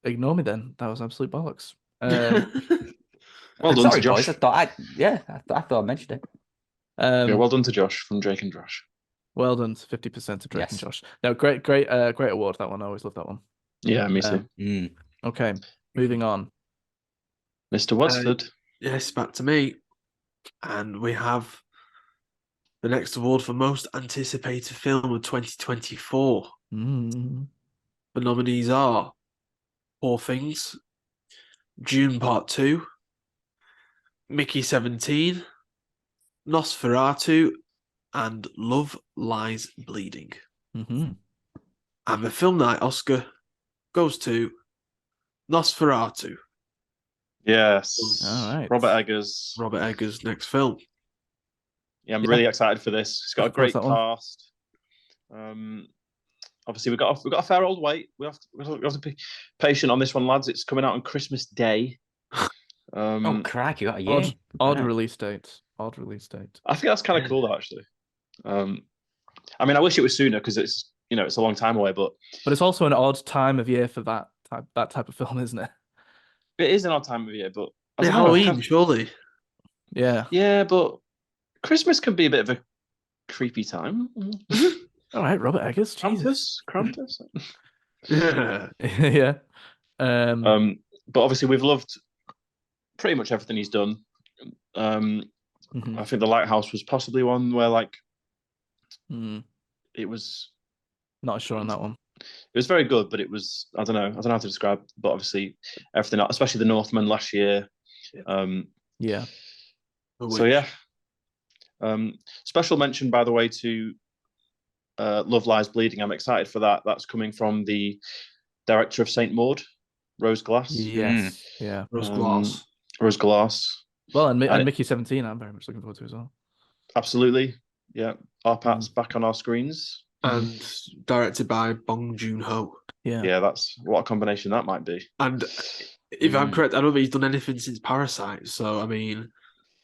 ignore me then. That was absolute bollocks. Well done Sorry, to Josh. boys. I thought I mentioned it. Yeah, well done to Josh from Drake and Josh. Well done to 50% to Drake and Yes. Josh. No, great award, that one. I always love that one. Yeah, me too. Okay, moving on. Mr. Wadsford. Yes, back to me. And we have the next award for most anticipated film of 2024. Mm. The nominees are Poor Things, June Part 2, Mickey 17, Nosferatu, and Love Lies Bleeding. Mm-hmm. And the film night Oscar goes to Nosferatu. Yes. All right. Robert Eggers. Robert Eggers' next film. Yeah, I'm Yeah. really excited for this. It's got a Looking forward great to that one. cast. Obviously we've got a fair old wait. We have to be patient on this one, lads. It's coming out on Christmas Day. Oh, crack! You got a year. Odd Right. release date. Odd release date. I think that's kind of cool though, actually. I mean, I wish it was sooner because it's it's a long time away, but But it's also an odd time of year for that type of film, isn't it? it is an odd time of year. But I Yeah, don't know. Halloween, surely. Yeah. Yeah, but Christmas can be a bit of a creepy time. All right, Robert Eggers. Jesus. Krampus. Yeah. Yeah. But obviously we've loved pretty much everything he's done. Mhm. I think The Lighthouse was possibly one where Mm. it was Not sure on that one. it was very good, but it was I don't know how to describe. But obviously everything, especially The Northman last year. Yeah. So yeah. Special mention, by the way, to Love Lies Bleeding. I'm excited for that. That's coming from the director of Saint Maud, Rose Glass. Yes. Yeah. Rose Glass. Rose Glass. Well, and And Mickey 17, I'm very much looking forward to as well. Absolutely. Yeah. RPAT's back on our screens. And directed by Bong Joon-ho. Yeah. Yeah, that's what a combination that might be. And if I'm correct, I don't think he's done anything since Parasite. So, I mean...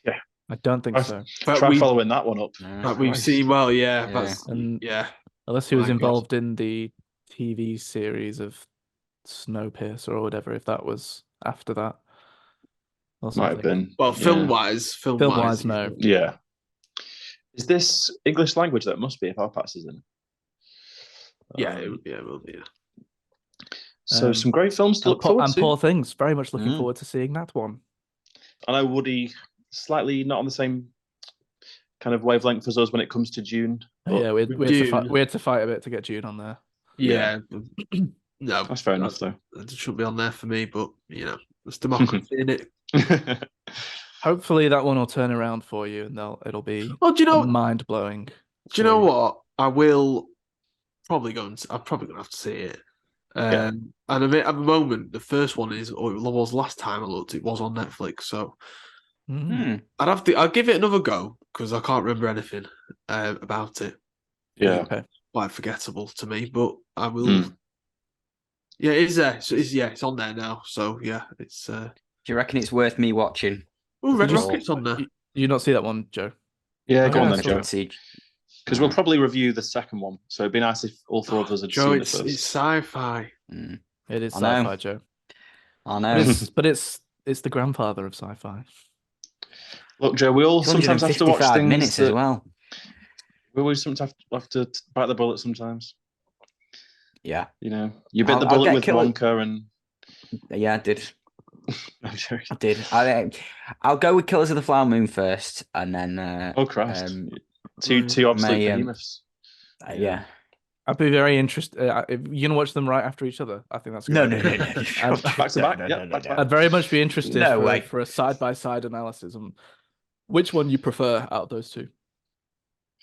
Yeah. I don't think so. Try following that one up. But we've seen, well, yeah. That's, And yeah. unless he was My God. involved in the TV series of Snowpiercer or whatever, if that was after that. Or Might have something. been. Well, yeah. film-wise, no. Yeah. Is this English language? That must be if RPAT's is in. Yeah, it will be. Yeah. So some great films to look forward and to. Poor Things. Very much looking forward to seeing that one. I know Woody slightly not on the same kind of wavelength as us when it comes to June. Yeah, we had to fight a bit to get June on there. Yeah. No, that's fair enough, though. It shouldn't be on there for me, but there's democracy in it. Hopefully that one will turn around for you, and it'll be mind blowing. Do you know what? I will probably go and I'm probably gonna have to see it. And at the moment, the first one it was last time I looked, it was on Netflix. So I'll give it another go because I can't remember anything about it. Yeah, okay. Quite forgettable to me, but I will. Yeah, it is there. So it's on there now. So yeah, it's. Do you reckon it's worth me watching? Oh, Red Rocket's on there. You not see that one, Joe? Yeah, go on then, Joe. See. Because we'll probably review the second one, so it'd be nice if all four of us had Joe, seen it's it first. it's sci-fi. It is I know. sci-fi, Joe. I know, but it's the grandfather of sci-fi. Look, Joe, we all sometimes have to watch things minutes as well. We always sometimes have to bite the bullet sometimes. Yeah, you bit the bullet with Wonka, and yeah, I did. I'm sorry. I did. I'll go with Killers of the Flower Moon first, and then. Oh Christ! Two absolute behemoths. Yeah. I'd be very interested. You're gonna watch them right after each other. I think that's good. No. Back to back. Yeah, back to back. I'd very much be interested No for a side-by-side analysis on which one you prefer out of those two.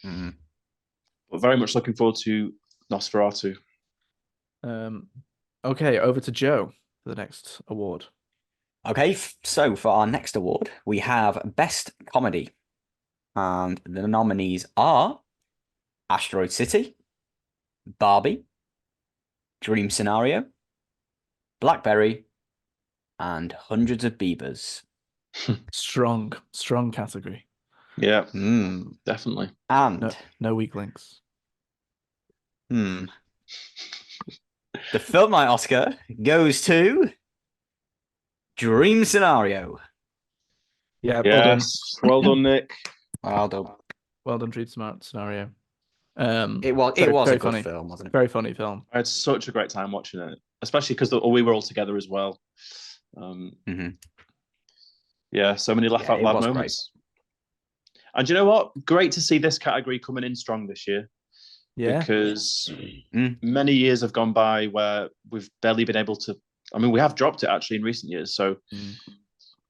But very much looking forward to Nosferatu. Okay, over to Joe for the next award. Okay, so for our next award, we have Best Comedy. And the nominees are Asteroid City, Barbie, Dream Scenario, Blackberry, and Hundreds of Beavers. Strong category. Yeah, definitely. And no weak links. The Film Night Oscar goes to Dream Scenario. Yeah, well done, Nick. Well done. Well done, Dream Scenario. It was a good funny film, wasn't it? Very funny film. I had such a great time watching it, especially because we were all together as well. Yeah, so many laugh out loud moments. Great. And you know what? Great to see this category coming in strong this year. Yeah. Because many years have gone by where we've barely been able to. I mean, we have dropped it actually in recent years. So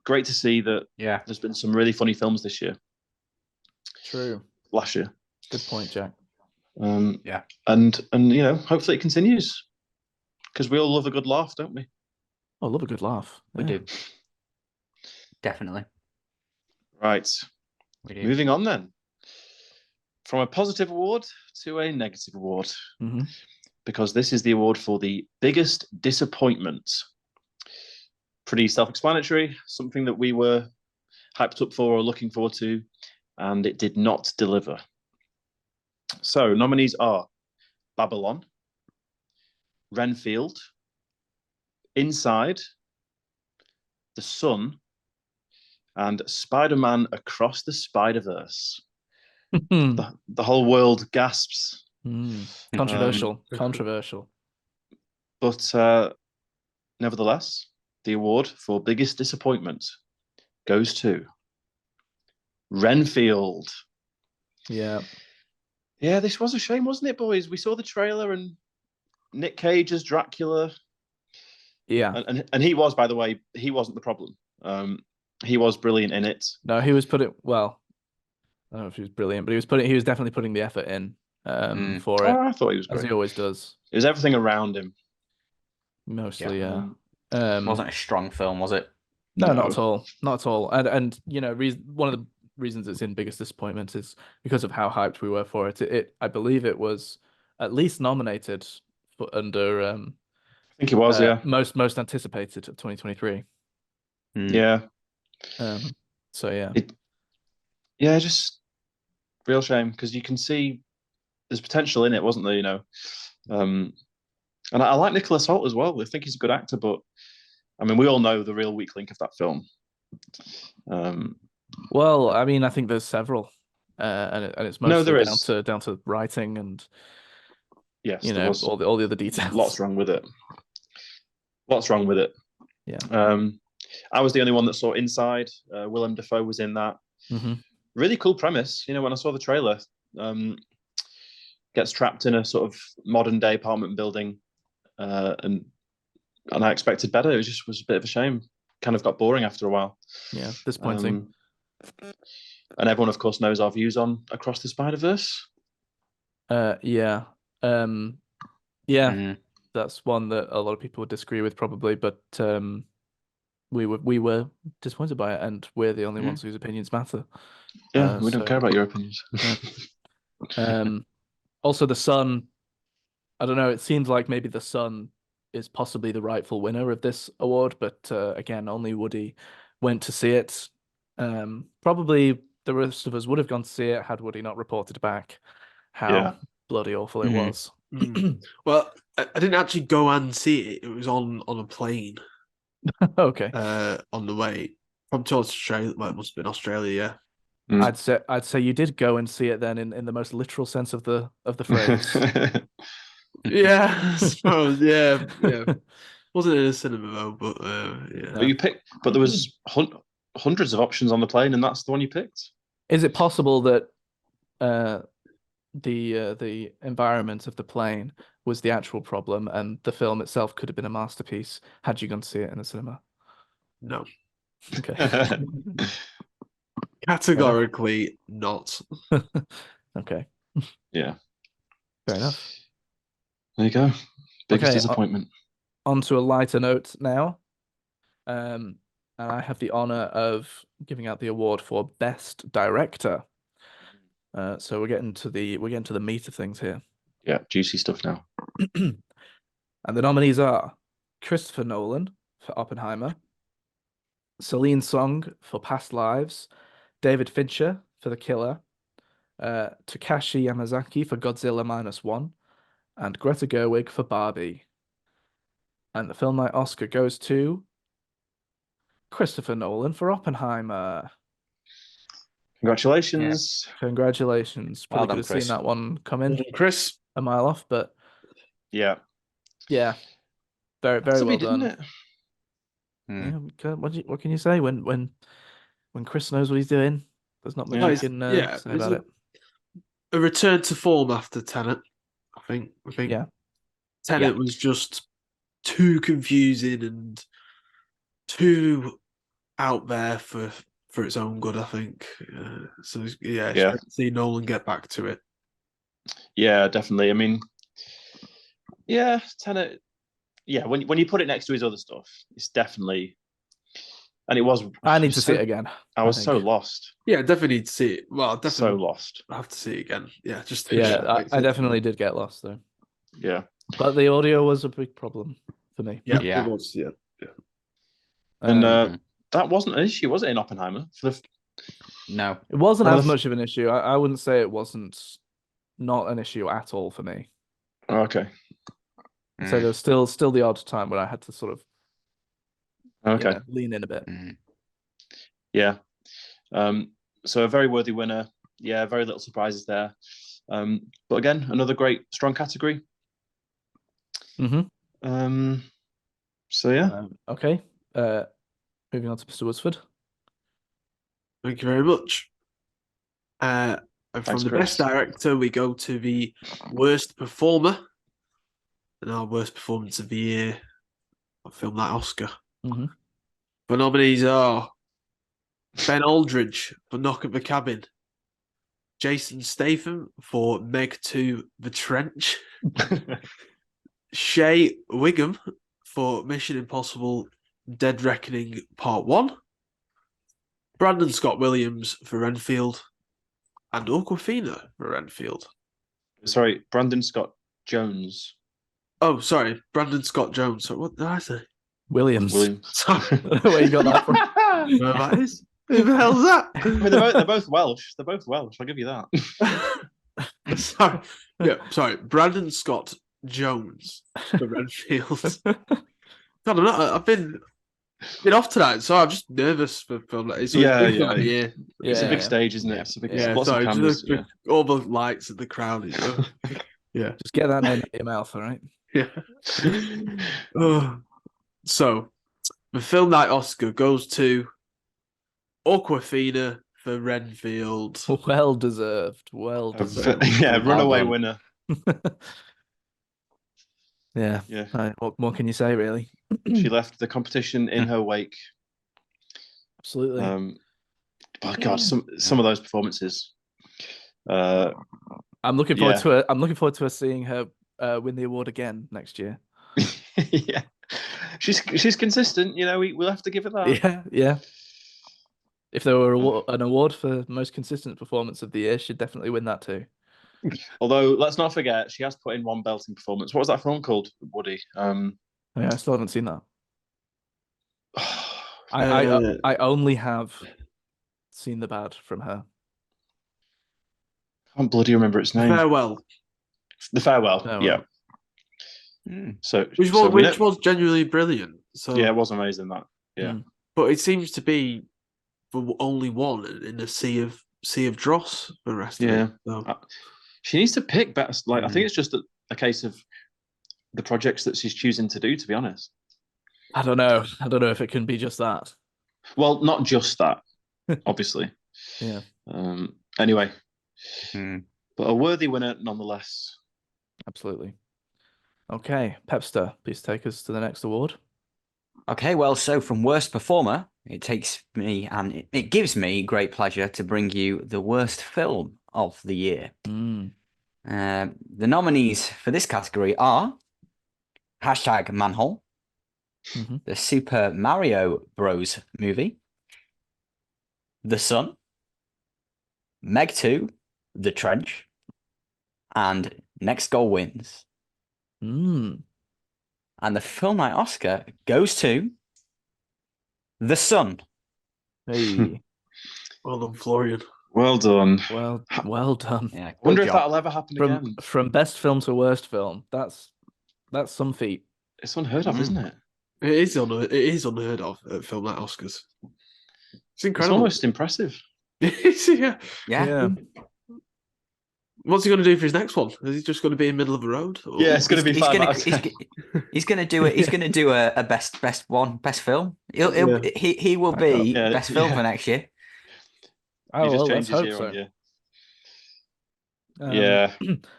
great to see that. Yeah, there's been some really funny films this year. True. Last year. Good point, Jack. Yeah. And hopefully it continues because we all love a good laugh, don't we? I love a good laugh. We do. Definitely. Right. We do. Moving on then. From a positive award to a negative award, because this is the award for the biggest disappointment. Pretty self-explanatory, something that we were hyped up for or looking forward to, and it did not deliver. So nominees are Babylon, Renfield, Inside, The Sun, and Spider-Man Across the Spider-Verse. The whole world gasps. Controversial. Controversial. But nevertheless, the award for biggest disappointment goes to Renfield. Yeah. Yeah, this was a shame, wasn't it, boys? We saw the trailer and Nick Cage as Dracula. Yeah. And he was, by the way, he wasn't the problem. He was brilliant in it. No, he was well, I don't know if he was brilliant, but he was definitely putting the effort in for it. I thought he was great. As he always does. It was everything around him. Mostly, yeah. Wasn't a strong film, was it? No, not at all. Not at all. And you know, one of the reasons it's in biggest disappointment is because of how hyped we were for it. I believe it was at least nominated for under I think it was, yeah. most anticipated of 2023. Yeah. So yeah. Yeah, just real shame because you can see there's potential in it, wasn't there? You know, and I like Nicholas Hoult as well. I think he's a good actor, but I mean, we all know the real weak link of that film. Well, I mean, I think there's several, and it's mostly down to writing and yes, you know all the other details. Lots wrong with it. Yeah. I was the only one that saw Inside. Willem Dafoe was in that. Really cool premise. You know, when I saw the trailer, gets trapped in a sort of modern day apartment building, and I expected better. It was a bit of a shame. Kind of got boring after a while. Yeah, disappointing. And everyone, of course, knows our views on Across the Spider-Verse. Yeah. That's one that a lot of people would disagree with probably, but we were disappointed by it, and we're the only ones whose opinions matter. Yeah, we don't care about your opinions. Also, The Sun, I don't know, it seems like maybe The Sun is possibly the rightful winner of this award, but again, only Woody went to see it. Probably the rest of us would have gone to see it had Woody not reported back how bloody awful it was. Well, I didn't actually go and see it. It was on a plane. Okay. On the way from towards Australia. Well, it must have been Australia, yeah. I'd say you did go and see it then in the most literal sense of the phrase. Yeah, I suppose. Yeah. Wasn't in a cinema though, but yeah. But you picked. But there was hundreds of options on the plane, and that's the one you picked. Is it possible that the environment of the plane was the actual problem, and the film itself could have been a masterpiece had you gone to see it in the cinema? No. Okay. Categorically not. Okay. Yeah. Fair enough. There you go. Biggest disappointment. On to a lighter note now. And I have the honor of giving out the award for Best Director. So we're getting to the meat of things here. Yeah, juicy stuff now. And the nominees are Christopher Nolan for Oppenheimer, Celine Song for Past Lives, David Fincher for The Killer, Takashi Yamazaki for Godzilla -1, and Greta Gerwig for Barbie. And the film night Oscar goes to Christopher Nolan for Oppenheimer. Congratulations. Yeah. Congratulations. Probably Well done, could have seen that one come in Chris. a mile off, but yeah. Very, very well done. It? Yeah, what can you say when Chris knows what he's doing? There's not much you can say about it. A return to form after Tenet, I think. Yeah. Tenet was just too confusing and too out there for its own good, I think. So it's great to see Nolan get back to it. Yeah, definitely. I mean, Tenet. Yeah, when you put it next to his other stuff, it's definitely and it was. I need to see it again. I was so lost, Yeah, definitely need to see it. Well, so definitely lost. have to see it again. Yeah, just Yeah, I definitely did get lost though. Yeah, But the audio was a big problem for me. Yeah, Yeah. it was. Yeah. and Um, that wasn't an issue, was it, in Oppenheimer? No. it wasn't one as of the- much of an issue. I wouldn't say it wasn't not an issue at all for me. Okay, So Mm, there's still the odd time where I had to sort of okay, lean in a bit. mm. yeah. So a very worthy winner. Yeah, very little surprises there. But again, another great strong category. Mm-hmm. So yeah, Okay. Moving on to Mr. Woodsford. Thank you very much. And from Thanks, the Chris. best director, we go to the worst performer. And our worst performance of the year, a film like Oscar. Mm-hmm. The nominees are Ben Aldridge for Knock at the Cabin, Jason Statham for Meg 2 The Trench, Shea Wiggum for Mission Impossible Dead Reckoning Part 1, Brandon Scott Williams for Renfield, and Awkwafina for Renfield. Sorry, Brandon Scott Jones. Oh, sorry, Brandon Scott Jones. So what did I say? Williams. Sorry, Where you got that from? where that is? Who the hell's that? I mean, they're both Welsh. They're both Welsh. I'll give you that. Sorry. Yeah, sorry. Brandon Scott Jones for Renfield. God, I've been off tonight, so I'm just nervous for film like this. So Yeah, it's big yeah. film yeah. It's a big Yeah. stage, isn't it? Yeah. It's a big, Yeah, lots of sorry, cameras. just all the lights and the crowd. Yeah, Just get that name out of your mouth, all right? yeah. Oh. So the film night Oscar goes to Awkwafina for Renfield. Well deserved. Well deserved. Yeah, runaway done. winner. Yeah. Yeah, What more can you say, really? she left the competition in her wake. Absolutely. Oh God, some of those performances. I'm looking forward yeah. to it. I'm looking forward to her seeing her win the award again next year. Yeah, she's consistent. You know, we'll have to give her that. Yeah, yeah. If there were an award for most consistent performance of the year, she'd definitely win that too. Although, let's not forget, she has put in one belting performance. What was that film called, Woody? Yeah, I still haven't seen that. Uh, I only have seen the bad from her. I can't bloody remember its name. Farewell, The Farewell. Farewell. Yeah. Mm. So which so was we which know- was genuinely brilliant. So yeah, it was amazing that. Yeah. but it seems to be for only one in a sea of dross for the rest of Yeah. it. So. She needs to pick better. Like I think it's just a case of the projects that she's choosing to do. To be honest. I don't know. I don't know if it can be just that. Well, not just that, obviously. Yeah. Anyway, Mm. but a worthy winner nonetheless. Absolutely. Okay, Pepster, please take us to the next award. Okay, well, so from worst performer, it takes me and it gives me great pleasure to bring you the worst film of the year. Mm. The nominees for this category are #Manhole, Mm-hmm. the Super Mario Bros. Movie, The Sun, Meg 2, The Trench, and Next Goal Wins. Mm. And the film night Oscar goes to The Sun. Hey, Well done, Florian. Well done. well done. Yeah, I wonder good if job. that'll ever happen From again. from best film to worst film. That's some feat. It's unheard of, isn't it? It is unheard of at film like Oscars. It's It's incredible. almost impressive. Yeah. Yeah. What's he going to do for his next one? Is he just going to be in the middle of the road? Or- Yeah, it's going to be He's 5 gonna, out of 10. he's gonna do it. He's gonna do a best film. He will be Yeah, best film yeah. for next year. Oh, He just well, let's changes hope year so. on year. Um, Yeah,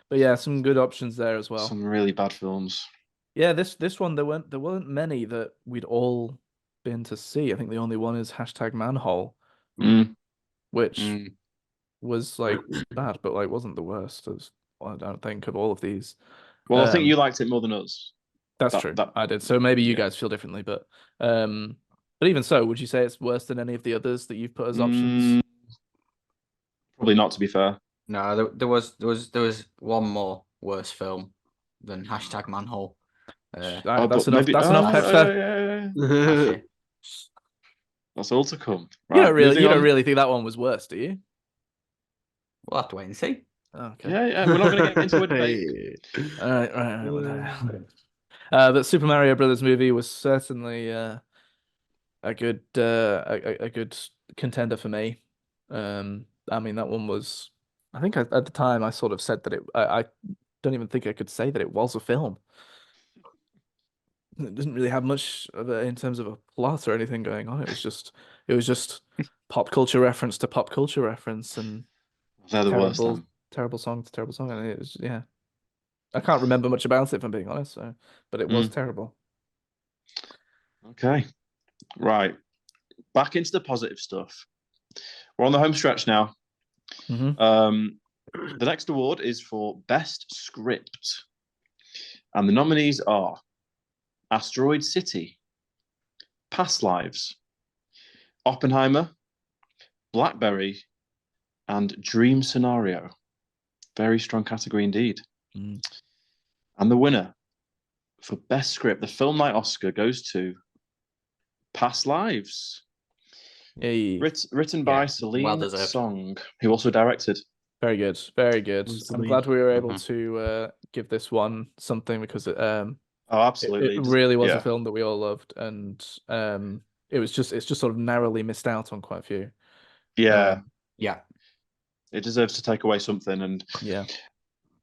But yeah, some good options there as well. some really bad films. Yeah, this one there weren't many that we'd all been to see. I think the only one is #Manhole, Mm. which Mm. was like bad, but like wasn't the worst. I don't think of all of these. Well, I think Um, you liked it more than us. That's That- true. that- I did. So maybe you yeah. guys feel differently, but um, But even so, would you say it's worse than any of the others that you've put as options? Probably not, to be fair. No, there was one more worse film than hashtag manhole. Alright, that's but enough. maybe That's enough, Pepster. Hashi. That's all to come. You don't Right, really, moving you don't on. really think that one was worse, do you? We'll have to wait and see. Okay. Yeah, we're not going to get into a debate. All right, whatever. The Super Mario Brothers movie was certainly a good contender for me. I mean that one was. I think at the time I sort of said that I don't even think I could say that it was a film. It didn't really have much of a, in terms of a plot or anything going on. It was just pop culture reference to pop culture reference and They're the worst. terrible Then. terrible song to terrible song, and it was yeah. I can't remember much about it if I'm being honest. So, but it was terrible. Okay, right. Back into the positive stuff. We're on the home stretch now. The next award is for Best Script. And the nominees are Asteroid City, Past Lives, Oppenheimer, Blackberry, and Dream Scenario. Very strong category indeed. And the winner for Best Script, the Film Night Oscar, goes to Past Lives. Hey, Written by well Celine deserved. Song, who also directed. very good, very good. I'm glad we were able Mhm. to give this one something because Oh, absolutely. it really was a Yeah. film that we all loved, and it's just sort of narrowly missed out on quite a few. Yeah. Yeah. It deserves to take away something, and Yeah,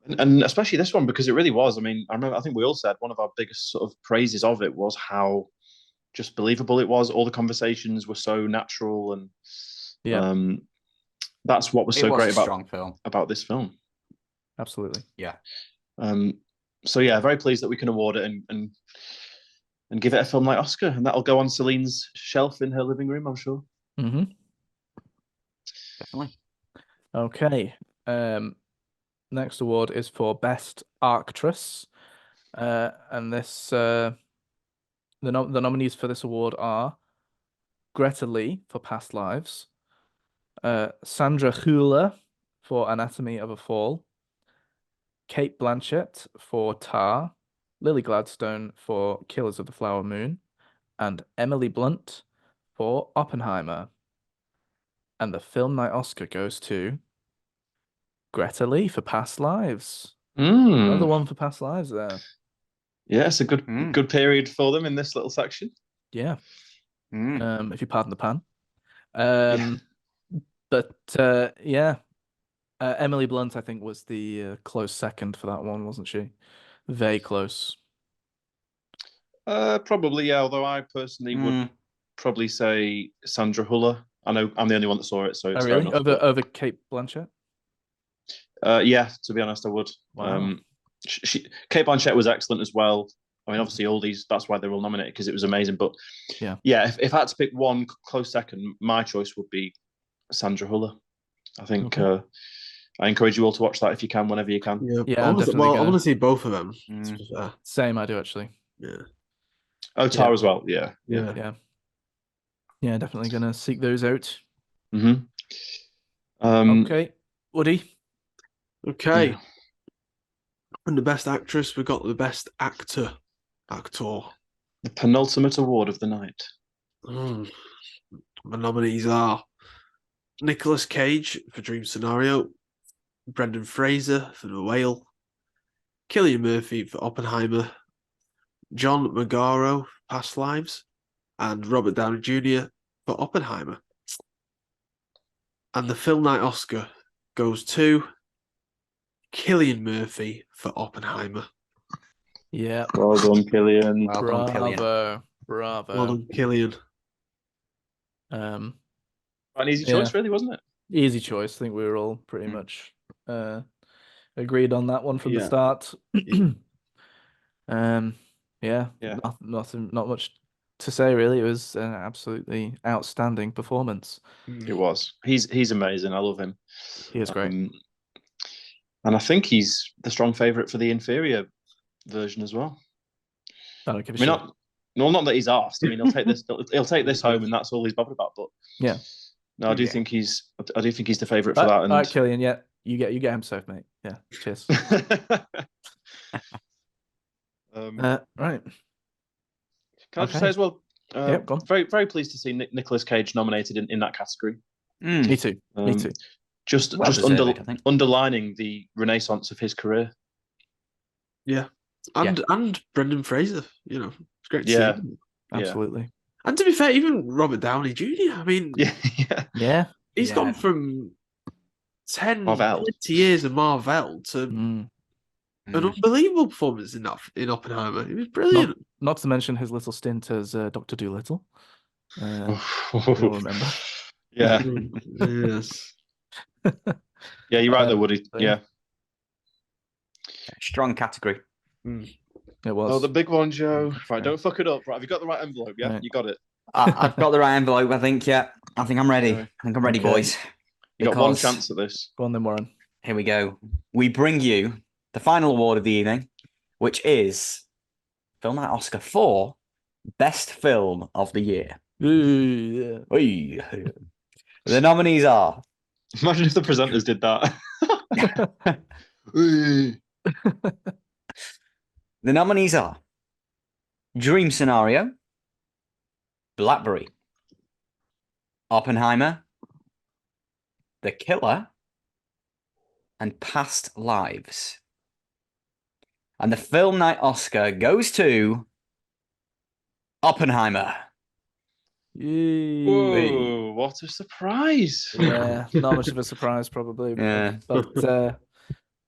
especially this one because it really was. I mean, I think we all said one of our biggest sort of praises of it was how just believable it was. All the conversations were so natural, and yeah, that's what was It so was great a strong film. about this film. absolutely. Yeah. So yeah, very pleased that we can award it and give it a Film Night Oscar, and that'll go on Celine's shelf in her living room, I'm sure. Definitely. Okay. Next award is for Best Actress, and this the nominees for this award are Greta Lee for Past Lives, Sandra Hüller for Anatomy of a Fall, Kate Blanchett for Tar, Lily Gladstone for Killers of the Flower Moon, and Emily Blunt for Oppenheimer. And the Film Night Oscar goes to Greta Lee for Past Lives. Another one for Past Lives there. Yeah, it's a good period for them in this little section. Yeah. If you pardon the pun. Yeah. But yeah. Emily Blunt, I think, was the close second for that one, wasn't she? Very close. Probably, yeah. Although I personally would probably say Sandra Huller. I know I'm the only one that saw it, so it's Oh, fair really? enough. Over Kate Blanchett? Yeah, to be honest, I would. Wow. Kate Blanchett was excellent as well. I mean, obviously, all these, that's why they're all nominated because it was amazing. But Yeah, if I had to pick one close second, my choice would be Sandra Huller. I think I encourage you all to watch that if you can, whenever you can. Yeah, I I'm want definitely I want gonna. to see both of them. Same, I do actually. Yeah. Oh, Tar Yeah. as well. Yeah. Yeah. Yeah, definitely gonna seek those out. Okay, Woody. Okay. Yeah. And the best actress, we got the best actor. The penultimate award of the night. My nominees are Nicolas Cage for Dream Scenario, Brendan Fraser for The Whale, Cillian Murphy for Oppenheimer, John Magaro for Past Lives, and Robert Downey Jr. for Oppenheimer. And the Film Night Oscar goes to Cillian Murphy for Oppenheimer. Yeah. Well done, Cillian. Well done, Cillian. Bravo. Well done, Cillian. An easy choice, really, wasn't it? Easy choice. I think we were all pretty much agreed on that one from the start. Not much to say really. It was an absolutely outstanding performance. It was. He's amazing. I love him. He is great. And I think he's the strong favourite for the inferior version as well. I don't give a shit. No, not that he's asked. I mean, he'll take this. He'll take this home, and that's all he's bothered about. But Yeah. no, I do Yeah. think he's the favourite for that. All And right, Killian. Yeah, you get him safe, mate. Yeah. Cheers. Right. Can I just Okay. say as well? Yep, go on. Very, very pleased to see Nicolas Cage nominated in that category. Me too. Me too. Just Well deserved, I think. underlining the renaissance of his career. Yeah. And Brendan Fraser, you know, it's great to see Yeah. him. Absolutely. And to be fair, even Robert Downey Jr., I mean, Yeah, Yeah. he's Yeah. gone from 10, Marvel. 20 years of Marvel to Mm. an unbelievable performance in Oppenheimer. It was brilliant. Not to mention his little stint as Dr. Dolittle. You'll remember. Yeah. Yes. Yeah, you're right there, Woody. So Yeah. Strong category. It was. Oh, the big one, Joe. That's Right, great. don't fuck it up. Right, have you got the right envelope? Yeah, Right. you got it. I've got the right envelope, I think. Yeah, I think I'm ready. Okay. I think I'm ready, Okay. boys. You got one Because- chance at this. Go on then, Warren. Here we go. We bring you the final award of the evening, which is Film Night Oscar for Best Film of the Year. Yeah. Oy. The nominees are Imagine if the presenters did that. the nominees are Dream Scenario, Blackberry, Oppenheimer, The Killer, and Past Lives. And the Film Night Oscar goes to Oppenheimer. Whoa, what a surprise. Yeah, not much of a surprise, probably. Yeah. But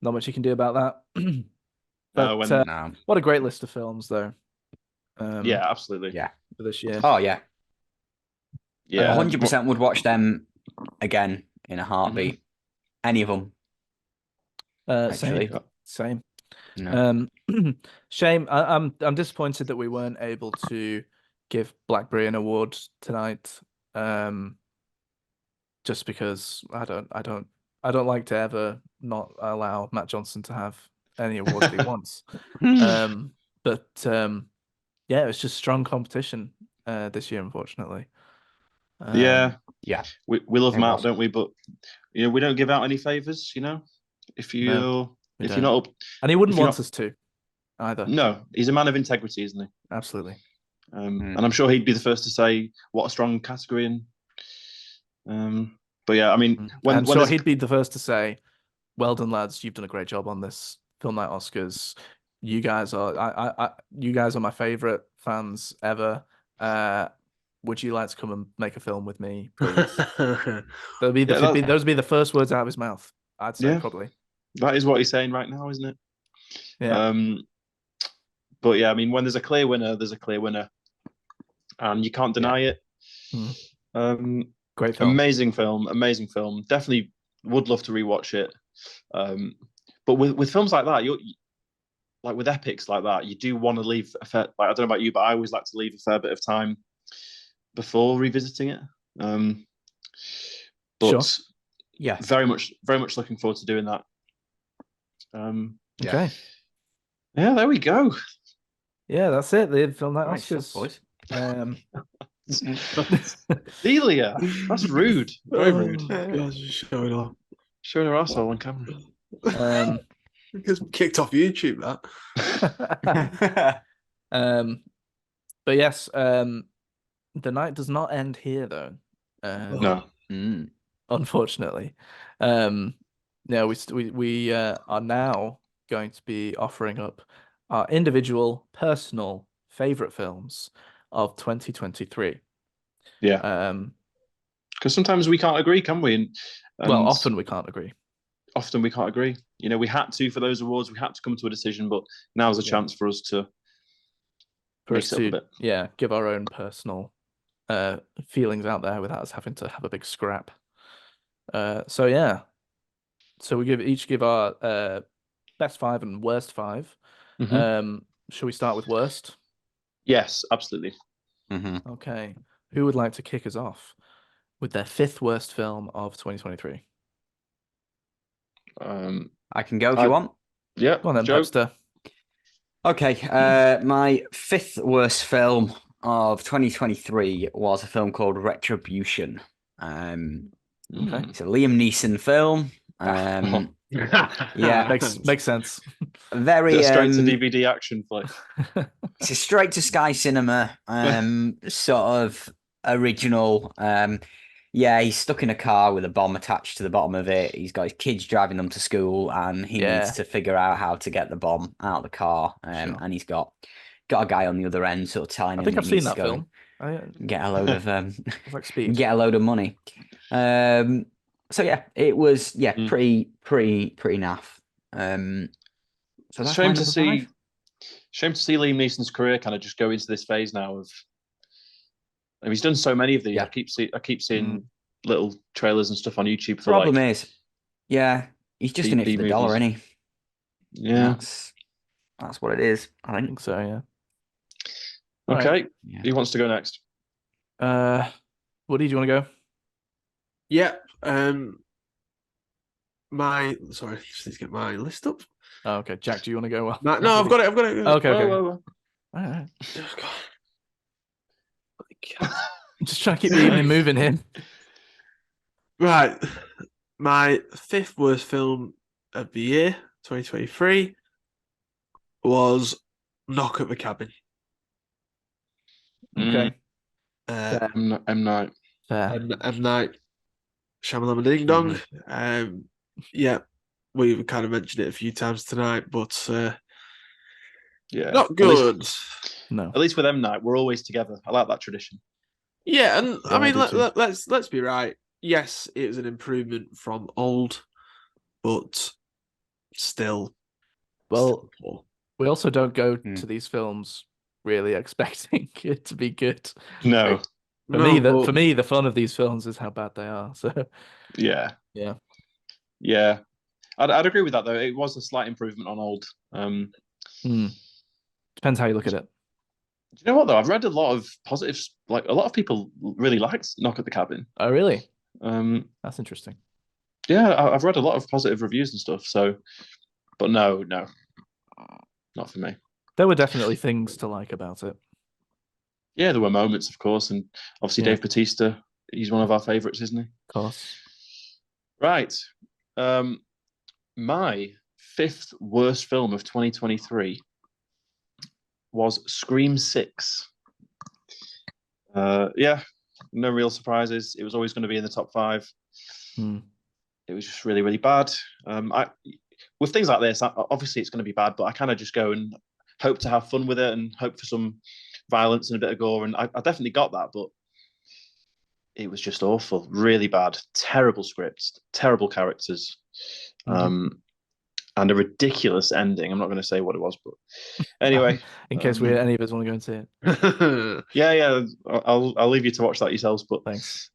not much you can do about that. But No. what a great list of films, though. Yeah, absolutely. Yeah. For this year. Oh, yeah. Yeah. 100% would watch them again in a heartbeat. Any of them. Actually. Same. No. Shame. I'm disappointed that we weren't able to give Blackberry an award tonight. Just because I don't like to ever not allow Matt Johnson to have any award that he wants. But yeah, it was just strong competition this year, unfortunately. Yeah. We love It Matt, was. don't we? But you know, we don't give out any favors, you know. If we you're don't. not up, And he wouldn't if you're want not- us to either. no, he's a man of integrity, isn't he? Absolutely. And I'm sure he'd be the first to say what a strong category. And but yeah, I mean, I'm sure he'd be the first to say, "Well done, lads! You've done a great job on this Film Night Oscars. You guys are you guys are my favorite fans ever. Would you like to come and make a film with me, please?" Those would be the first words out of his mouth. I'd say probably. That is what he's saying right now, isn't it? Yeah. But yeah, I mean, when there's a clear winner, there's a clear winner, and you can't deny it. Great film. Amazing film. Definitely would love to rewatch it. But with films like that, you're like with epics like that, you do want to leave a fair. Like, I don't know about you, but I always like to leave a fair bit of time before revisiting it. But Sure. Yeah, very much looking forward to doing that. Okay. Yeah, there we go. Yeah, that's it. The Film Night Right Oscars. stuff, boys. Delia, that's rude. Very rude. Guys, just showing off. Showing her arsehole on camera. Gets kicked off YouTube, that. But yes, the night does not end here, though. No. Unfortunately. No, we are now going to be offering up our individual, personal favorite films of 2023. Yeah. Because sometimes we can't agree, can we? And well, often we can't agree. Often we can't agree. You know, we had to for those awards. We had to come to a decision, but now's a chance for us to mix it up a bit. Yeah, give our own personal feelings out there without us having to have a big scrap. So yeah. So we each give our best 5 and worst 5. Shall we start with worst? Yes, absolutely. Okay. Who would like to kick us off with their 5th worst film of 2023? I can go if you want. Yeah. Go on then, Joe. Pepster. Okay, my fifth worst film of 2023 was a film called Retribution. Okay. It's a Liam Neeson film. Yeah, Makes sense. very straight to DVD action flick. it's a straight to Sky Cinema sort of original. Yeah, he's stuck in a car with a bomb attached to the bottom of it. He's got his kids driving them to school, and he Yeah. needs to figure out how to get the bomb out of the car. Sure. And he's got a guy on the other end, sort of telling I him think he I've seen needs to that go film. and get a load of It's like Speed. get a load of money. So yeah, it was pretty naff. So that's my Shame to number see. 5. Shame to see Liam Neeson's career kind of just go into this phase now of. I mean, he's done so many of these. Yeah. I keep seeing little trailers and stuff on YouTube for Problem like. is, yeah, he's just B- in it B for the dollar, movies. isn't he? Yeah. That's what it is. I I think. think so, yeah. Okay. Right. Yeah. Who wants to go next? Woody, do you want to go? Yeah. Sorry, just need to get my list up. Oh, okay. Jack, do you want to go? No, I've got it. Okay, okay. Whoa. All right. Oh, God. I'm just trying to keep the evening moving here. Right. My fifth worst film of the year, 2023, was Knock at the Cabin. Okay. Uh, M Night. Fair. M. Night Shyamalan Ding Dong. Yeah, we've kind of mentioned it a few times tonight, but Yeah. not good. No. At least with M Night, we're always together. I like that tradition. Yeah, and Yeah, I mean, I do too. let's be right. Yes, it was an improvement from old, but still. Well, poor. we also don't go to these films really expecting it to be good. No. For me, the fun of these films is how bad they are. So Yeah. yeah. I'd agree with that though. It was a slight improvement on old. Depends how you look at it. Do you know what though? I've read a lot of positives. Like a lot of people really liked Knock at the Cabin. Oh, really? That's interesting. Yeah, I've read a lot of positive reviews and stuff. So, but no, not for me. There were definitely things to like about it. Yeah, there were moments, of course, and obviously Dave Bautista. He's one of our favorites, isn't he? Of course. Right. My fifth worst film of 2023 was Scream 6. Yeah, no real surprises. It was always going to be in the top 5. It was just really, really bad. With things like this, obviously it's going to be bad, but I kind of just go and hope to have fun with it and hope for some violence and a bit of gore. And I definitely got that, but it was just awful, really bad, terrible scripts, terrible characters, and a ridiculous ending. I'm not going to say what it was, but anyway, in case any of us want to go and see it. yeah, I'll leave you to watch that yourselves. But thanks.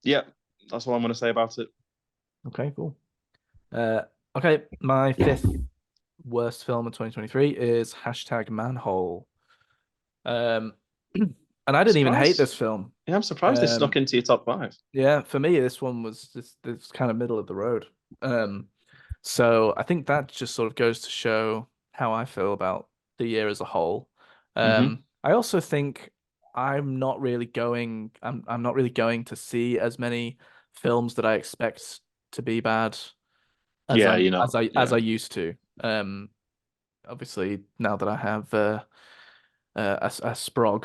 Yeah, that's all I'm going to say about it. Okay, cool. Okay, my fifth worst film of 2023 is #Manhole. And I didn't even hate this film. Yeah, I'm surprised it snuck into your top 5. Yeah, for me, this one was this kind of middle of the road. So I think that just sort of goes to show how I feel about the year as a whole. I also think I'm not really going to see as many films that I expect to be bad as I used to. Obviously now that I have a sprog.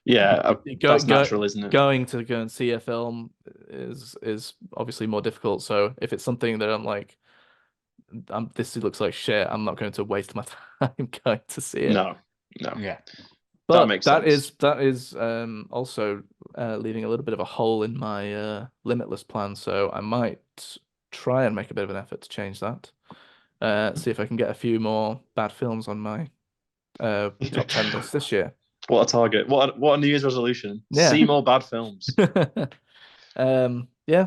Yeah, that's natural, isn't it? Going to go and see a film is obviously more difficult. So if it's something that I'm like, this looks like shit, I'm not going to waste my time going to see it. No. Yeah. But that makes sense. That is also leaving a little bit of a hole in my Limitless plan. So I might try and make a bit of an effort to change that. See if I can get a few more bad films on my top 10 list this year. What a target! What a New Year's resolution! Yeah. See more bad films. Yeah,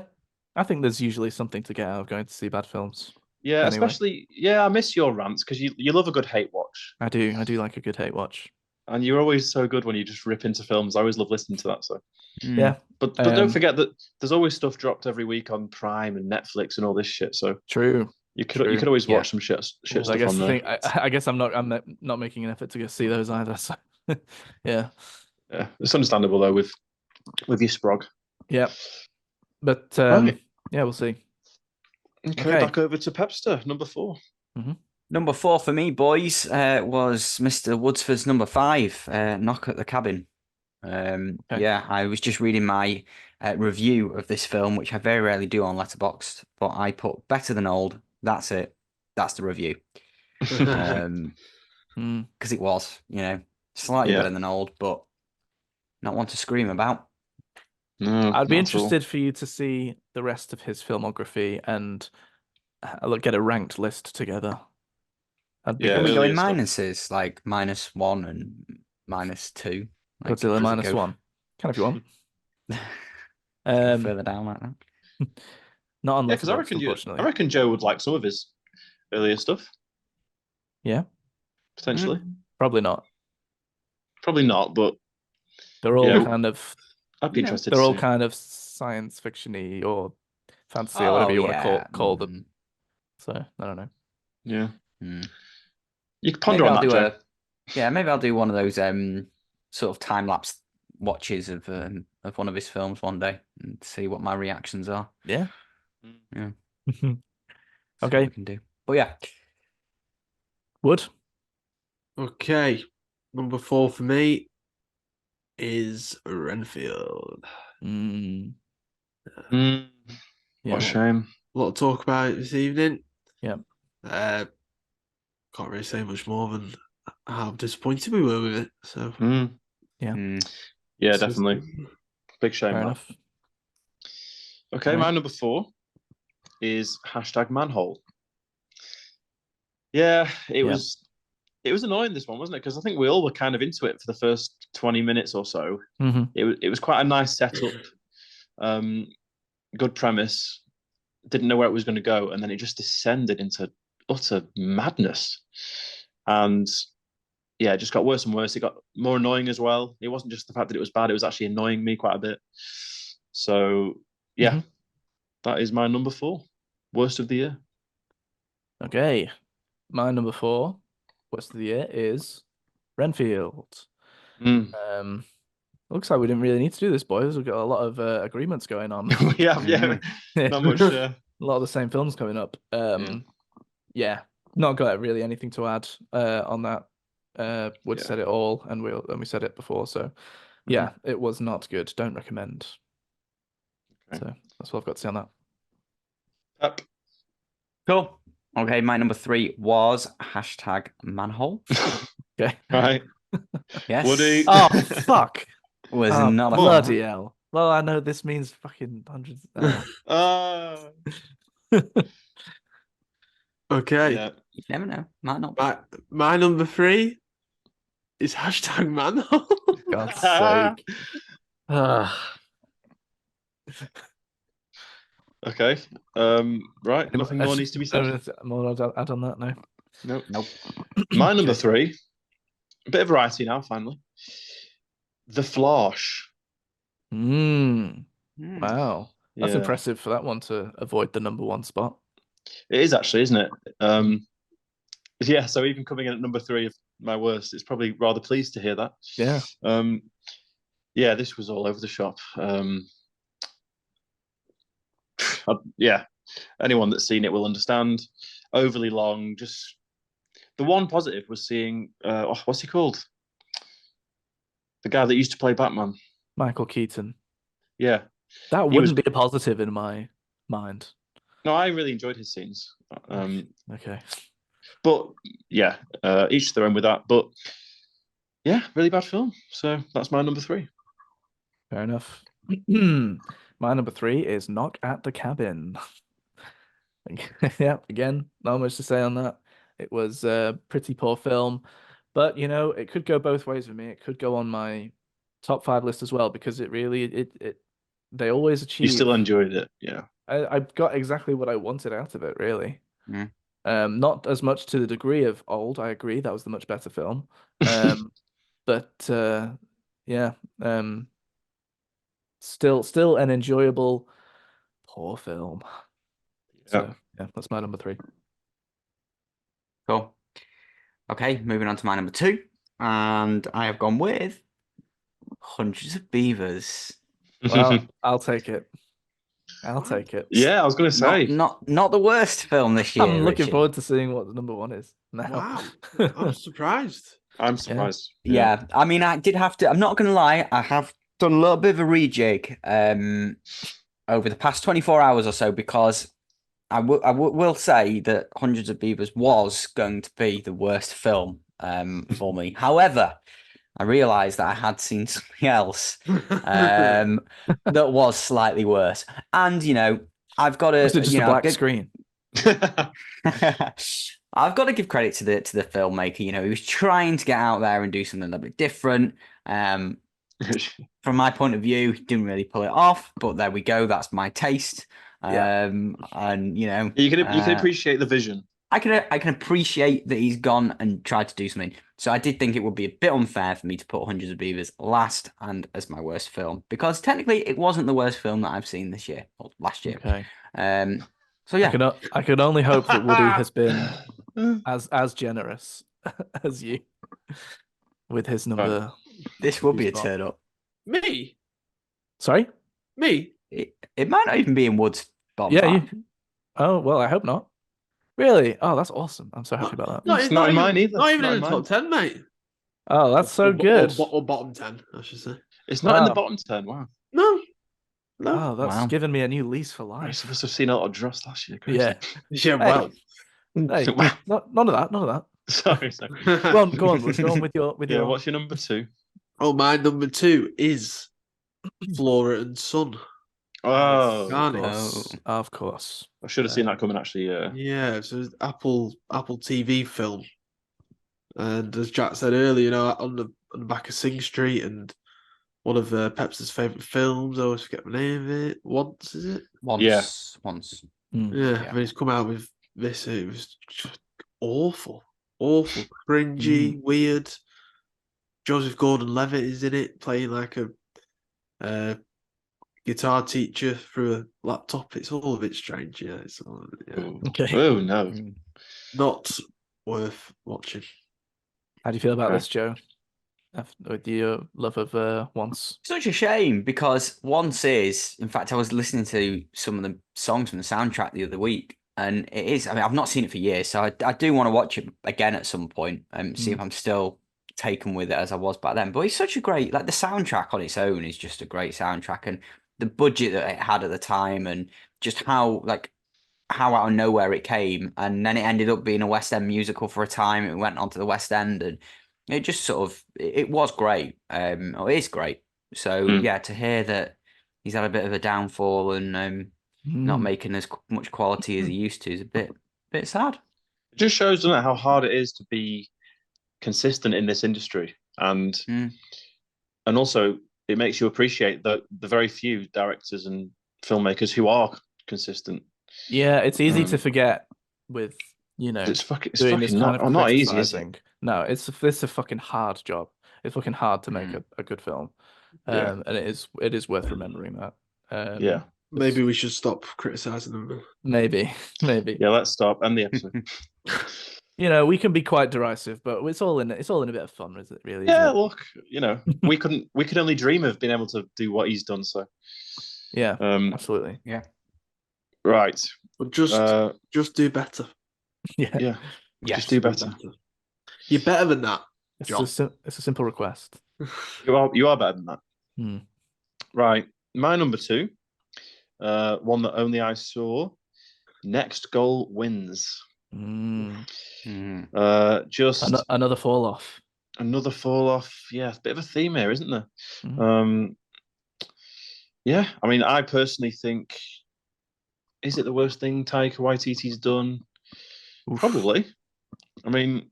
I think there's usually something to get out of going to see bad films. Yeah, Anyway. especially I miss your rants because you love a good hate watch. I do like a good hate watch. And you're always so good when you just rip into films. I always love listening to that. So yeah, but don't forget that there's always stuff dropped every week on Prime and Netflix and all this shit. So true. You True. could always Yeah. watch some shit I stuff guess on the there. thing, I guess I'm not making an effort to go see those either. So yeah, Yeah, it's understandable though with your sprog. yeah. But Right. yeah, we'll see. Okay, back over to Pepster, number 4. Number 4 for me, boys, was Mr. Woodsford's number 5, Knock at the Cabin. Okay. Yeah, I was just reading my review of this film, which I very rarely do on Letterboxd, but I put better than old. That's it. That's the review. Mm. Because it was, slightly Yeah. better than old, but not one to scream about. No, I'd be not at all. interested for you to see the rest of his filmography and get a ranked list together. That'd be Yeah, Can we good. go in earlier stuff. minuses, like -1 and -2? Like, Godzilla does it go -1. Can if you want. does it go Um, further down like that? not on Yeah, because Letterboxd, I unfortunately. reckon Joe would like some of his earlier stuff. Yeah, Potentially. probably not. Probably not, but They're all yeah, kind of I'd be interested they're to all see. kind of science fiction-y or fantasy or Oh, whatever you want to yeah. call them. So I don't know. Yeah. Mm. You can ponder Maybe on I'll that, do Joe. maybe I'll do one of those sort of time-lapse watches of one of his films one day and see what my reactions are. Yeah. Yeah. Okay. See what we can do. But yeah. Wood. Okay, number 4 for me is Renfield. Mm, Mm, yeah. what a shame. A lot of talk about it this evening. Yeah. Can't really say much more than how disappointed we were with it. So Yeah. Yeah, This is definitely. Big shame. fair That. enough. Okay, Right. my number 4 is #manhole. Yeah, it was annoying, this one, wasn't it? Because I think we all were kind of into it for the first 20 minutes or so. Mm-hmm. It was quite a nice setup, good premise. Didn't know where it was going to go, and then it just descended into utter madness. And yeah, it just got worse and worse. It got more annoying as well. It wasn't just the fact that it was bad; it was actually annoying me quite a bit. So yeah, that is my number 4, worst of the year. Okay. My number 4, worst of the year, is Renfield. Looks like we didn't really need to do this, boys. We've got a lot of agreements going on. We have, yeah, not much. A lot of the same films coming up. Yeah, not got really anything to add on that. Wood said it all, and we said it before. So yeah, it was not good. Don't recommend. Okay. So that's what I've got to say on that. Up. Cool. Okay, my number 3 was #manhole. Okay. Right. Yes. Woody. Oh fuck. Was Oh, not a bloody fan. hell. Well, I know this means fucking hundreds. Okay. Yeah. You never know. Might not be. My number 3 is #manhole. God's sake. Okay. Right. Nothing more needs to be said. More to add on that now. Nope. My number 3. A bit of variety now, finally. The Flash. Wow. That's Yeah. impressive for that one to avoid the number 1 spot. It is actually, isn't it? Yeah, so even coming in at number 3 of my worst, it's probably rather pleased to hear that. Yeah. Yeah, this was all over the shop. Yeah, anyone that's seen it will understand. Overly long. Just the one positive was seeing what's he called? The guy that used to play Batman. Michael Keaton. Yeah, that wouldn't be a positive in my mind. No, I really enjoyed his scenes. Okay. But yeah, each to their own with that. But yeah, really bad film. So that's my number 3. Fair enough. My number 3 is Knock at the Cabin. Yeah, again, not much to say on that. It was a pretty poor film, but it could go both ways for me. It could go on my top 5 list as well because it really they always achieve. You still enjoyed it, yeah. I got exactly what I wanted out of it, really. Mm. Not as much to the degree of Old. I agree, that was the much better film. But yeah, still an enjoyable poor film. So yeah, that's my number 3. Cool. Okay, moving on to my number 2. And I have gone with Hundreds of Beavers. Well, I'll take it. I'll take it. Yeah, I was going to say. Not the worst film this year, I'm looking Richard. forward to seeing what the number 1 is now. Wow, I'm surprised. I'm surprised. Yeah, I mean, I did have to. I'm not going to lie. I have done a little bit of a rejig over the past 24 hours or so because will say that Hundreds of Beavers was going to be the worst film for me. However, I realised that I had seen something else that was slightly worse, and I've got to. Was it just a black screen? I've got to give credit to the filmmaker. He was trying to get out there and do something a little bit different. From my point of view, he didn't really pull it off, but there we go. That's my taste. Yeah. And you can appreciate the vision. I can appreciate that he's gone and tried to do something. So I did think it would be a bit unfair for me to put Hundreds of Beavers last and as my worst film, because technically it wasn't the worst film that I've seen this year or last year. Okay. So yeah, I can only hope that Woody has been as generous as you with his number. This will be a turn up. Me? Sorry? Me? It might not even be in Wood's bottom Yeah, five. Oh, well, I hope not. Really? Oh, that's awesome. I'm so happy about that. It's not in mine either. Not even Not in the top 10, mate. Oh, that's so good. Or bottom 10, I should say. It's not in the bottom 10. Wow. No. Oh, that's given me a new lease for life. Most of us have seen a lot of Dross last year. Crazy. Yeah. Yeah, well. Hey, Wow. none of that. Sorry. Go on, Wood. Go on with your What's your number 2? Oh, my number 2 is Flora and Son. Oh, of course. I should have seen that coming, actually. Yeah, so it's Apple TV film. And as Jack said earlier, on the back of Sing Street, and one of Pep's favourite films, I always forget the name of it. Once, is it? Once. Yeah, when he's come out with this, it was just awful, cringy, weird. Joseph Gordon-Levitt is in it, playing like a guitar teacher through a laptop. It's all a bit strange. Yeah, it's all, Okay. Oh no, not worth watching. How do you feel about this, Joe? With your love of Once? Such a shame, because Once is, in fact, I was listening to some of the songs from the soundtrack the other week, and it is, I mean, I've not seen it for years, so I do want to watch it again at some point and see if I'm still taken with it as I was back then. But it's such a great, like, the soundtrack on its own is just a great soundtrack, and the budget that it had at the time, and just how out of nowhere it came, and then it ended up being a West End musical for a time. It went on to the West End, and it just sort of, it was great. It is great. So yeah, to hear that he's had a bit of a downfall and not making as much quality as he used to is a bit sad. It just shows, doesn't it, how hard it is to be consistent in this industry, and also it makes you appreciate the very few directors and filmmakers who are consistent. Yeah, it's easy to forget with it's fucking not easy, is it? No, it's a fucking hard job. It's fucking hard to make a good film, and it is worth remembering that. Yeah, maybe we should stop criticizing them. Maybe. Yeah, let's stop. End the episode. We can be quite derisive, but it's all in a bit of fun, is it? Really? Yeah, look, we could only dream of being able to do what he's done. So yeah, absolutely. Yeah. Right. But just do better. Yeah. Just do better. You're better than that. It's a simple request. You are better than that. Right. My number 2, one that only I saw. Next Goal Wins. Just another fall off. Another fall off. Yeah, a bit of a theme here, isn't there? Yeah, I mean, I personally think, is it the worst thing Taika Waititi's done? Oof. Probably. I mean,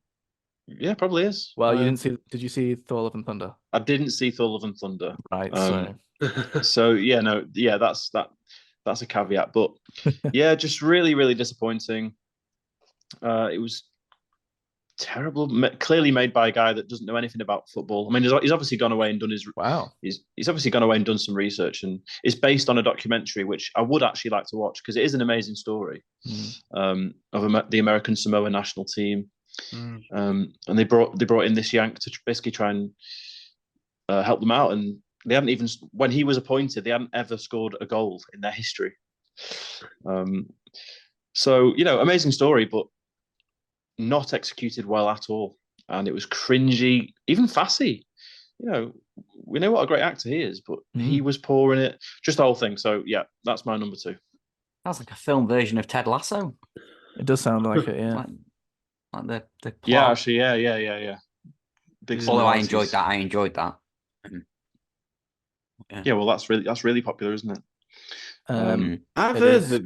yeah, probably is. Well, did you see Thor: Love and Thunder? I didn't see Thor: Love and Thunder. Right. So yeah, no, yeah, that's a caveat, but yeah, just really, really disappointing. It was terrible, clearly made by a guy that doesn't know anything about football. I mean, he's obviously gone away and done his He's obviously gone away and done some research, and it's based on a documentary which I would actually like to watch because it is an amazing story of the American Samoa national team. And they brought in this Yank to basically try and help them out. And they hadn't even, when he was appointed, they hadn't ever scored a goal in their history. So, amazing story, but not executed well at all. And it was cringy, even Fassi. We know what a great actor he is, but he was poor in it. Just the whole thing. So, yeah, that's my number 2. That's like a film version of Ted Lasso. It does sound like it, yeah. Like the plot. Yeah, actually, yeah. Big Although I similarities. enjoyed that. Yeah, well, that's really popular, isn't it? I've heard that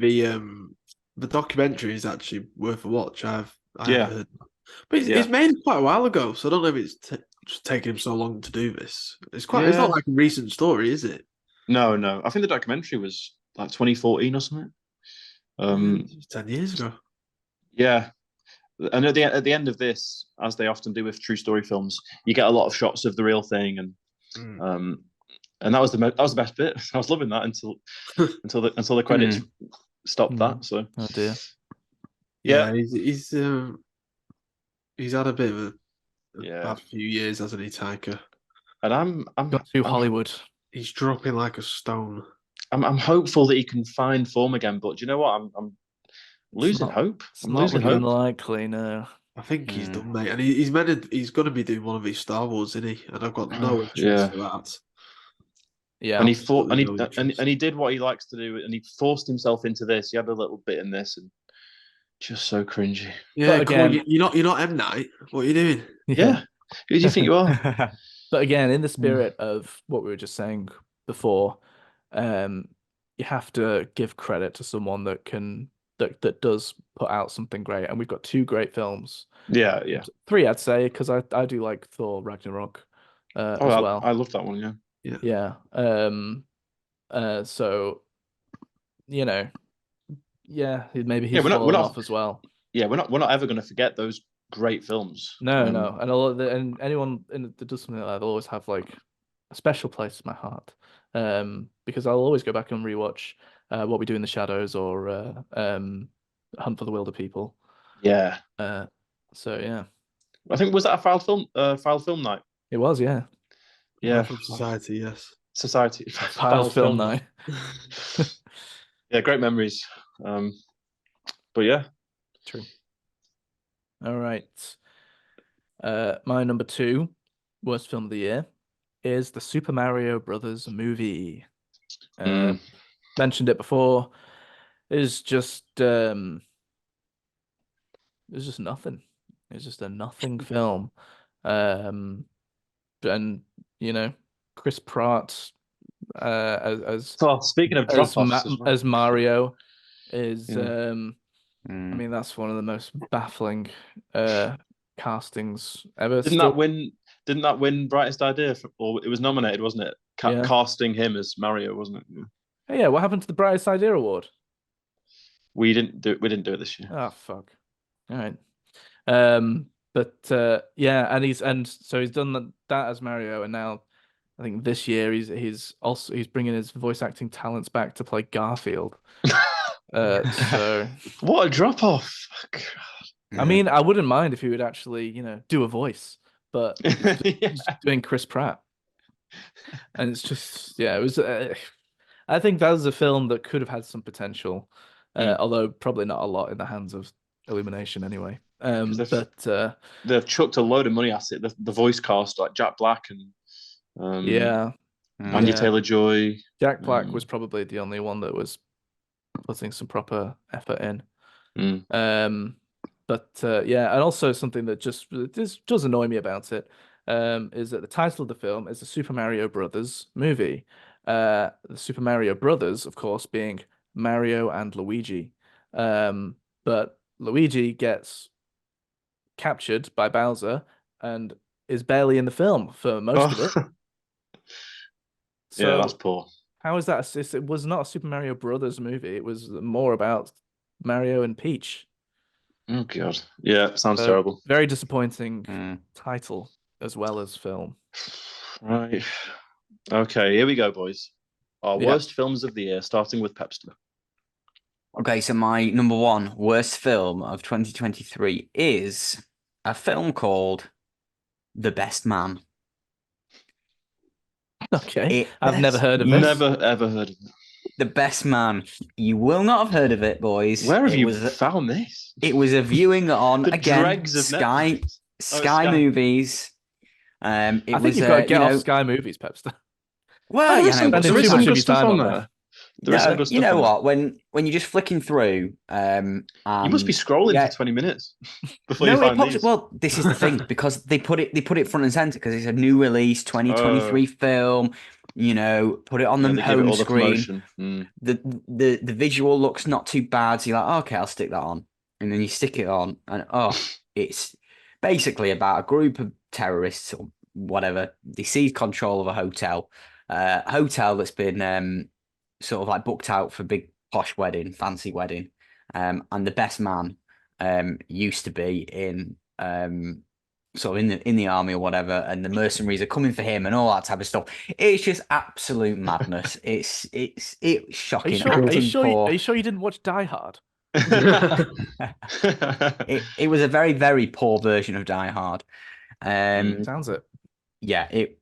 the documentary is actually worth a watch. I have heard, but it's made quite a while ago, so I don't know if it's just taking him so long to do this. It's not like a recent story, is it? No. I think the documentary was like 2014 or something. 10 years ago. Yeah. And at the end of this, as they often do with true story films, you get a lot of shots of the real thing, and that was the best bit. I was loving that until the credits stopped that. So, oh dear. Yeah, he's had a bit of a bad few years, hasn't he, Taika? And I'm got to Hollywood. He's dropping like a stone. I'm hopeful that he can find form again, but do you know what? I'm losing hope. I'm losing hope. Likely, no. I think he's done, mate. And he's going to be doing one of his Star Wars, isn't he? And I've got no interest in that. Yeah, and he did what he likes to do, and he forced himself into this. He had a little bit in this, and just so cringy. Yeah, but again, you're not M Night. What are you doing? Yeah. Who do you think you are? But again, in the spirit of what we were just saying before, you have to give credit to someone that does put out something great, and we've got 2 great films. Yeah. 3, I'd say, because I do like Thor Ragnarok as well. I love that one. Yeah. So, maybe he's fallen off as well. Yeah, we're not ever going to forget those great films. No, and anyone that does something like that, they'll always have like a special place in my heart. Because I'll always go back and rewatch What We Do in the Shadows or Hunt for the Wilder People. Yeah. So yeah. I think, was that a file film night? It was, yeah. Yeah. From Society, yes. Society. File film night. Yeah, great memories. But yeah. True. All right. My number 2 worst film of the year is the Super Mario Brothers movie. Mentioned it before. It's just nothing. It's just a nothing film. And Chris Pratt as speaking of drop-offs as Mario is I mean, that's one of the most baffling castings ever. Didn't that win Brightest Idea? Or it was nominated, wasn't it? Casting him as Mario, wasn't it? Yeah. What happened to the Brightest Idea award? We didn't do it this year. Oh fuck! All right. And he's done that as Mario, and now I think this year he's bringing his voice acting talents back to play Garfield. So what a drop off! I mean, I wouldn't mind if he would actually, do a voice, but he's doing Chris Pratt, and it's just, it was. I think that was a film that could have had some potential, although probably not a lot in the hands of Illumination anyway. They've chucked a load of money at it. The voice cast, like Jack Black and Anya Taylor-Joy. Jack Black was probably the only one that was putting some proper effort in. And also something that just does annoy me about it is that the title of the film is the Super Mario Brothers movie. The Super Mario Brothers, of course, being Mario and Luigi. But Luigi gets captured by Bowser and is barely in the film for most of it. So, that's poor. How is that? It was not a Super Mario Brothers movie. It was more about Mario and Peach. Oh god, yeah, sounds terrible. Very disappointing title as well as film. Right. Okay, here we go, boys. Our worst films of the year, starting with Pepster. Okay, so my number 1 worst film of 2023 is a film called The Best Man. Okay. It, I've never heard of this. Never ever heard of it. The Best Man. You will not have heard of it, boys. Where have It you was found this? it was a viewing on The again dregs of Sky Netflix. Oh, it's Sky Sky. Movies. It I think was you've got to get you off know, Sky Movies, Pepster. well, There you is know, some, Spending there too is much some of good your stuff time on on there. there. There is some no, good you stuff know on what? When you're just flicking through, You must be and scrolling yeah, for 20 minutes before you no, it find pops. these. Well, this is the thing because they put it front and center because it's a new release, Oh, 2023 film. You know, put it on yeah, the they give it home all the screen. promotion. Mm. The visual looks not too bad. So you're like, okay, I'll stick that on, and then you stick it on, and it's basically about a group of terrorists or whatever. They seize control of a hotel that's been sort of like booked out for big posh wedding, fancy wedding, and the best man used to be in sort of in the army or whatever, and the mercenaries are coming for him and all that type of stuff. It's just absolute madness. It's Are you shocking. sure? Are you Acting sure? Are poor. you sure you didn't watch Die Hard? It was a very, very poor version of Die Hard. Sounds it. Yeah, it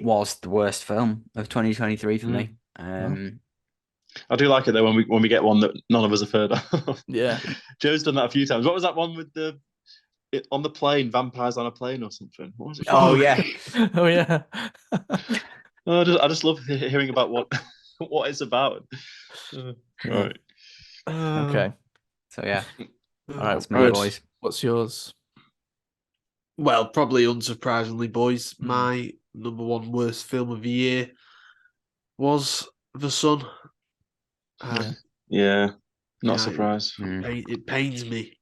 was the worst film of 2023 for me. I do like it though when we get one that none of us have heard of. Yeah. Joe's done that a few times. What was that one with on the plane, vampires on a plane or something? What was it? Oh yeah, Oh yeah. Oh, I just love hearing about what what it's about. Right. Okay. so yeah, All right. that's me, Right. boys. What's yours? Well, probably unsurprisingly, boys, Hmm. my number one worst film of the year was The Sun. Yeah, not Yeah, surprised. It pains me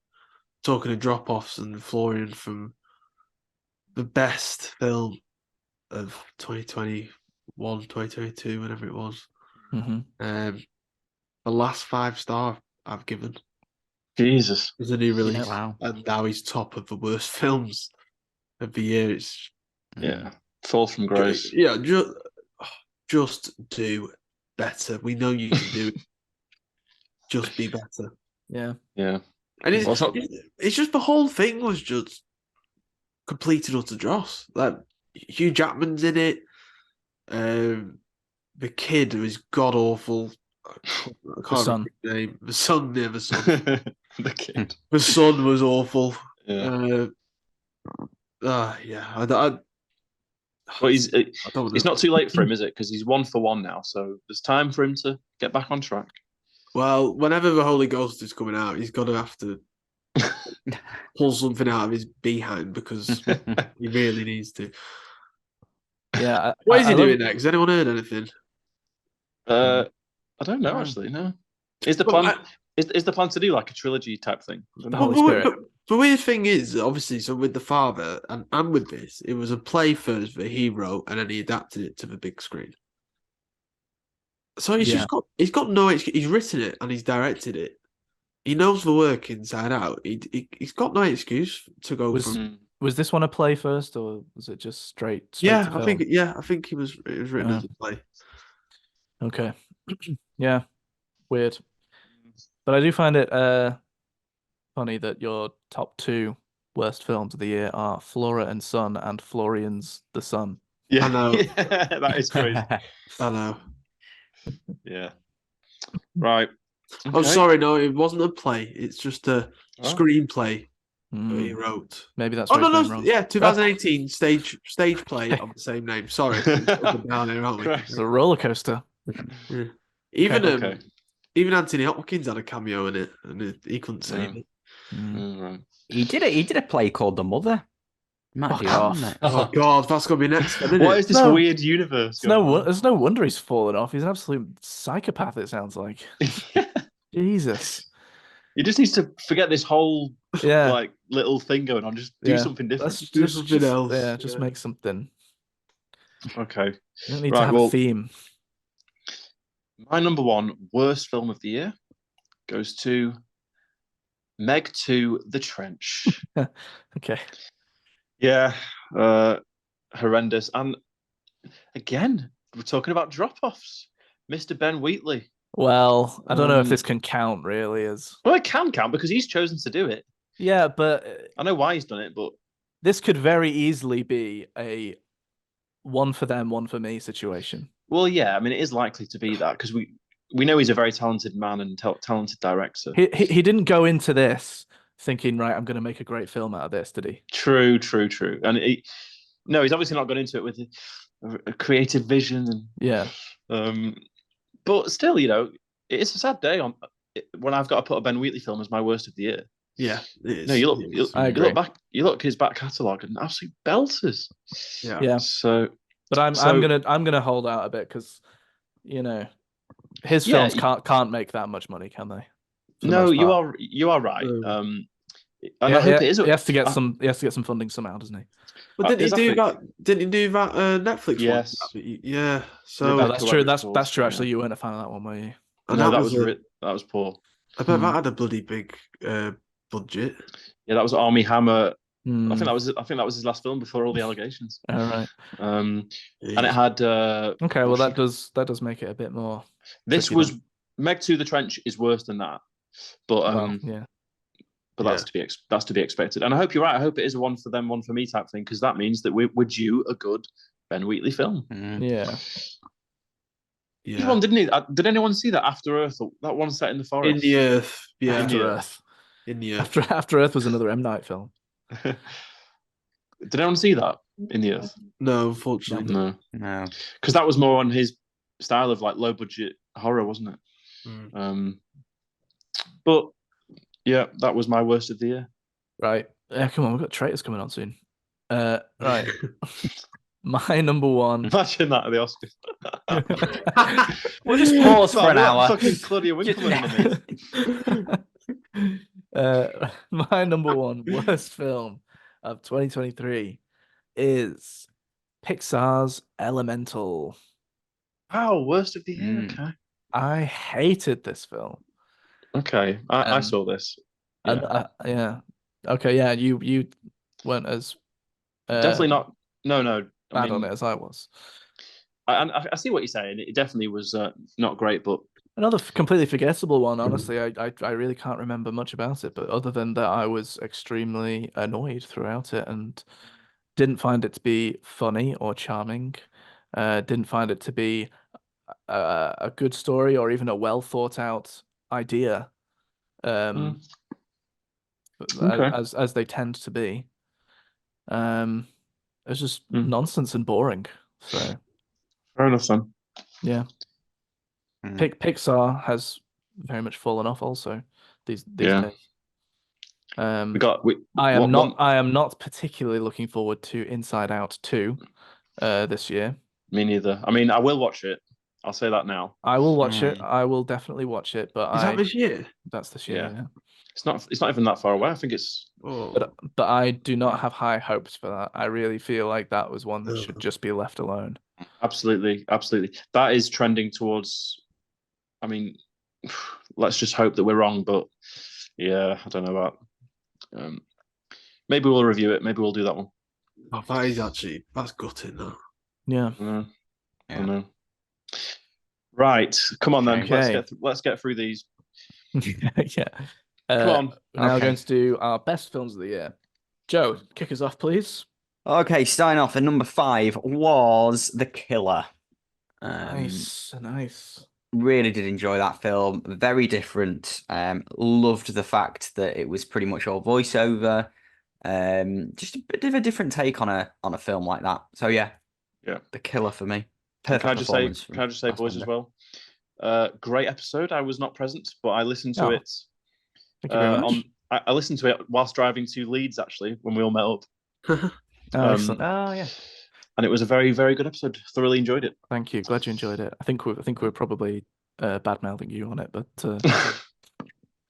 talking of drop-offs and Florian from the best film of 2021, 2022, whenever it was. Mm-hmm. The last 5 star I've given Jesus. is a new release, Wow. and now he's top of the worst films of the year. It's Yeah. Fall from grace. yeah, just do better. We know you can do it. Just be better. Yeah. Yeah. And Well, it's not- it's just the whole thing was just completed utter dross. Like Hugh Jackman's in it. The kid who is god awful. I can't son. remember his name. The son, yeah, the son. the kid. The son was awful. Yeah. Yeah. I But don't it's know. not too late for him, is it? Because he's 1 for 1 now, so there's time for him to get back on track. Well, whenever the Holy Ghost is coming out, he's got to have to pull something out of his behind because he really needs to. Yeah. What is he I doing love- next? Has anyone heard anything? I don't know No. actually. No, is the Well, plan? Is the plan to do like a trilogy type thing? I don't The know. Holy Spirit. But the weird thing is, obviously, so with the father and with this, it was a play first that he wrote, and then he adapted it to the big screen. So he's got no excuse. He's written it and he's directed it. He knows the work inside out. He's got no excuse to go Was- from. Was this one a play first, or was it just straight Yeah, to I film? think it was written as a play. Okay. Yeah. Weird. But I do find it funny that your top 2 worst films of the year are Flora and Son and Florian's The Sun. Yeah, I know. Yeah, that is crazy. I know. Yeah. Right. Oh, Okay. sorry, no, it wasn't a play. It's just a Oh. screenplay that he Mm, wrote. maybe that's Oh where no, it's no, going wrong. yeah, 2018 stage play of the same name. Sorry, up and down here, aren't we? Christ. It's a roller coaster. Yeah. Even Okay. even Anthony Hopkins had a cameo in it, and he couldn't save it. Right. He did a play called The Mother. Might Fuck do that, off. mightn't it? Oh God, that's gonna be next. Isn't What it? is this No. weird universe? It's no, going there's no wonder he's fallen off. He's an absolute psychopath, it sounds like. on? Jesus. He just needs to forget this whole Yeah. like little thing going on. Just do Yeah. something different. Let's Do something else. Yeah, just Yeah. make something. Okay. You don't need Right, to have well- a theme. My number 1 worst film of the year goes to Meg 2: The Trench. Okay. Yeah, horrendous. And again, we're talking about drop-offs. Mr. Ben Wheatley. Well, I don't know if Um, this can count really as Well, it can count because he's chosen to do it. Yeah, but I know why he's done it, but this could very easily be a one for them, one for me situation. well, yeah. I mean, it is likely to be that because we know he's a very talented man and talented director. He didn't go into this thinking, right, I'm going to make a great film out of this, did he? True. And no, he's obviously not gone into it with a creative vision and Yeah. But still, it's a sad day when I've got to put a Ben Wheatley film as my worst of the year. Yeah, it is. No, you look, It you, is. I you agree. look back, you look at his back catalogue and absolute belters. Yeah. Yeah. So, But I'm gonna hold out a bit because his Yeah, films can't make that much money, can they? For the no, most part. you are right. No. And I hope it is. He has to get some funding somehow, doesn't he? But didn't exactly. he do that? Didn't he do that Netflix Yes. one? Yeah. So Oh, Rebecca, that's whatever true. it's called, That's true. yeah. Actually, you weren't a fan of that one, were you? and No, that was that was poor. I bet that had a bloody big budget. Yeah, that was Army Hammer. I Hmm. think that was his last film before all the allegations. All right. And it had Okay, well that does make it a bit more. this tricky was then. Meg to the Trench is worse than that, but Well, yeah. but that's to be expected. And I hope you're right. I hope it is a one for them, one for me type thing because that means that we're due a good Ben Wheatley film. Yeah. He did one, didn't he? Did anyone see that After Earth? That one set in the forest. In the Earth. Yeah. After Earth. In the Earth. After Earth was another M. Night film. Did anyone see that In the Earth? No, unfortunately. No. Because that was more on his style of like low budget horror, wasn't it? But yeah, that was my worst of the year. Right. Yeah, come on, we've got Traitors coming on soon. Right. My number one. Imagine that at the Oscars. We'll just pause for an hour. Fucking Claudia Winkleman in it. My number one worst film of 2023 is Pixar's Elemental. Wow, worst of the year. Okay. I hated this film. Okay, I saw this. Yeah. Yeah. Okay. Yeah. You weren't as definitely not. No. Bad on it as I was. I see what you're saying. It definitely was not great, but another completely forgettable one. Honestly, I really can't remember much about it. But other than that, I was extremely annoyed throughout it and didn't find it to be funny or charming. Didn't find it to be a good story or even a well thought out idea. Okay. As they tend to be. It's just nonsense and boring. So fair enough then. Yeah. Pixar has very much fallen off also these days. I am not particularly looking forward to Inside Out 2 this year. Me neither. I mean, I will watch it. I'll say that now. I will watch it. I will definitely watch it. But is that this year? That's this year. Yeah. It's not even that far away. I think it's. Oh. But I do not have high hopes for that. I really feel like that was one that should just be left alone. Absolutely. That is trending towards. I mean, let's just hope that we're wrong. But yeah, I don't know about. Maybe we'll review it. Maybe we'll do that one. Oh, that's gutting though. Yeah. I don't know. Right, come on then. Okay. Let's get through these. Yeah. Come on. We're now going to do our best films of the year. Joe, kick us off, please. Okay, starting off at number 5 was The Killer. Nice. Really did enjoy that film. Very different. Loved the fact that it was pretty much all voiceover. Just a bit of a different take on a film like that. So yeah, The Killer for me. Perfect. Can I just say, boys, as well? Great episode. I was not present, but I listened to it. Thank you very much. I listened to it whilst driving to Leeds, actually, when we all met up. Excellent. Oh yeah. And it was a very, very good episode. Thoroughly enjoyed it. Thank you. Glad you enjoyed it. I think we're probably bad-mouthing you on it, but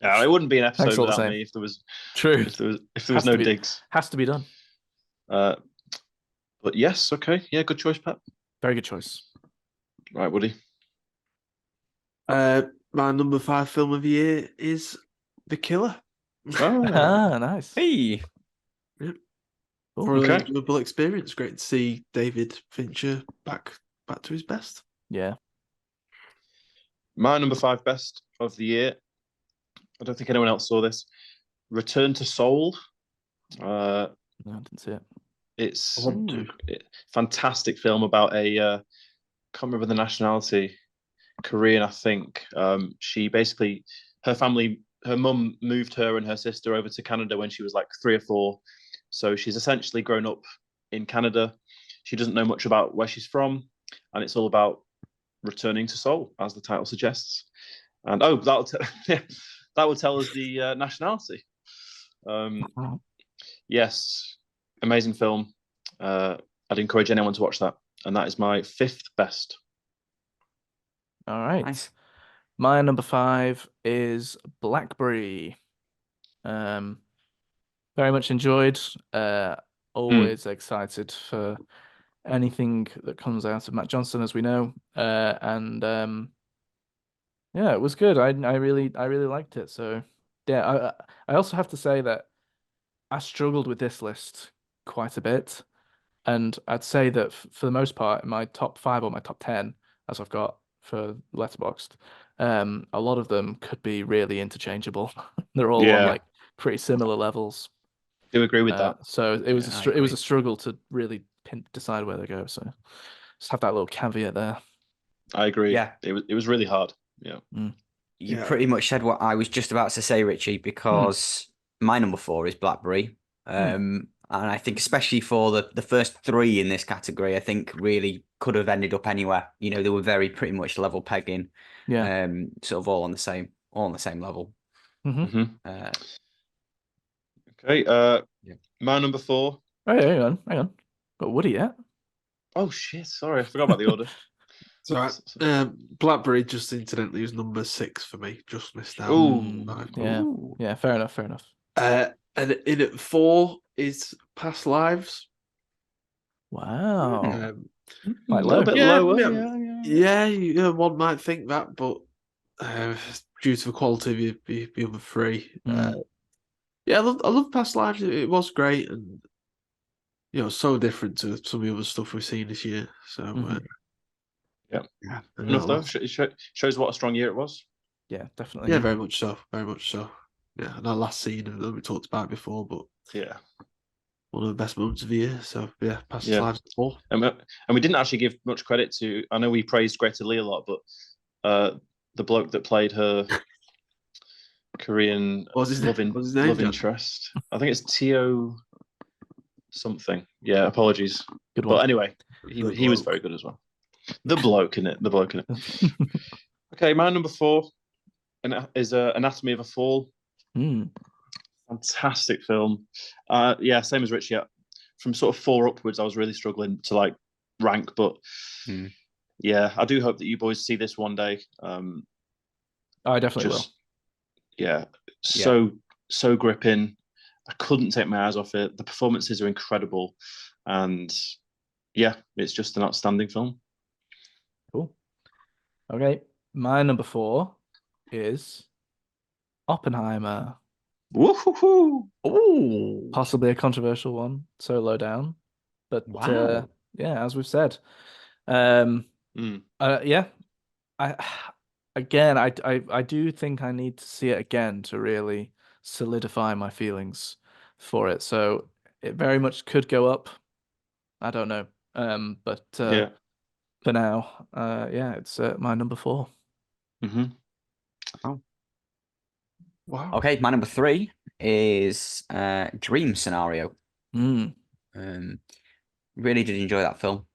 yeah, it wouldn't be an episode without without me if there was true. If there was no digs. Has to be done. But yes, okay, yeah, good choice, Pep. Very good choice. Right, Woody. My number 5 film of the year is The Killer. Oh, nice. Hey. Yep. For an enjoyable experience. Great to see David Fincher back to his best. Yeah. My number 5 best of the year. I don't think anyone else saw this. Return to Seoul. No, I didn't see it. It's I want to. fantastic film about a can't remember the nationality, Korean, I think. She basically, her family, her mum moved her and her sister over to Canada when she was like 3 or 4. So she's essentially grown up in Canada. She doesn't know much about where she's from, and it's all about returning to Seoul, as the title suggests. And that will tell us the nationality. Yes, amazing film. I'd encourage anyone to watch that, and that is my 5th best. All right. Nice. My number 5 is Blackberry. Very much enjoyed. Always excited for anything that comes out of Matt Johnson, as we know. And yeah, it was good. I really liked it. So yeah, I also have to say that I struggled with this list quite a bit, and I'd say that for the most part, in my top 5 or my top 10, as I've got for Letterboxd, a lot of them could be really interchangeable. They're all on Yeah, like pretty similar levels. do agree with that. So it was Yeah, I it was agree. a struggle to really decide where they go. So just have that little caveat there. I agree. Yeah. It was really hard. Yeah. You Yeah. pretty much said what I was just about to say, Richie, because my number 4 is Blackberry. And I think especially for the first 3 in this category, I think really could have ended up anywhere. You know, they were very pretty much level pegging, Yeah. sort of all on the same level. Mm-hmm. Okay. Yeah. My number 4. Oh, yeah, hang on. Got Woody yet? Oh shit! Sorry, I forgot about the order. It's all right. Blackberry just incidentally was number 6 for me. Just missed out. Ooh. Yeah. Ooh. Yeah, fair enough, fair enough. And in at 4 is Past Lives. Wow. Quite A little low. bit Yeah, lower. yeah, one might think that, but due to the quality of the other 3, yeah, I love Past Lives. It was great, and so different to some of the other stuff we've seen this year. So Yeah. yeah, Enough though. Shows what a strong year it was. Yeah, definitely. yeah, very much so, very much so. Yeah, and our last scene that we talked about before, but Yeah. one of the best moments of the year. So yeah, Past Yeah. Lives 4. And we didn't actually give much credit to. I know we praised Greta Lee a lot, but the bloke that played her Korean What's his name, love Jack? interest. I think it's Teo something. Yeah, apologies. Good But one. anyway, The he was bloke. very good as well. The bloke in it. Okay, my number 4 is Anatomy of a Fall. Fantastic film. Yeah, same as Richie. From sort of 4 upwards, I was really struggling to like rank, but yeah, I do hope that you boys see this one day. I definitely will. Yeah, so gripping. I couldn't take my eyes off it. The performances are incredible, and yeah, it's just an outstanding film. Cool. Okay, my number 4 is Oppenheimer. Woohoo! Oh, Possibly a controversial one, so low down, but wow. yeah, as we've said, Mm. yeah, I again, I do think I need to see it again to really solidify my feelings for it. So it very much could go up. I don't know, but Yeah. for now, yeah, it's my number 4. Mm-hmm. Oh. Wow. Okay, my number 3 is Dream Scenario. Really did enjoy that film.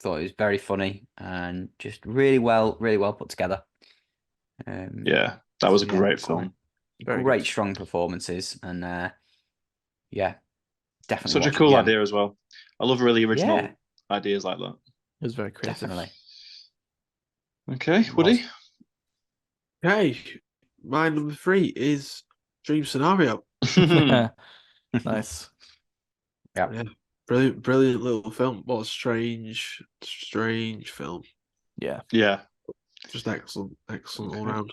Thought it was very funny and just really well put together. Yeah, that was a great film. Very Great, good. strong performances, and yeah, definitely Such a watch it cool again. idea as well. I love really original Yeah. ideas like that. It was very creative. Definitely. Okay, Woody. Okay, my number 3 is Dream Scenario. Nice. Yeah, brilliant little film. What a strange film. Yeah. Yeah. Just excellent all Okay. round.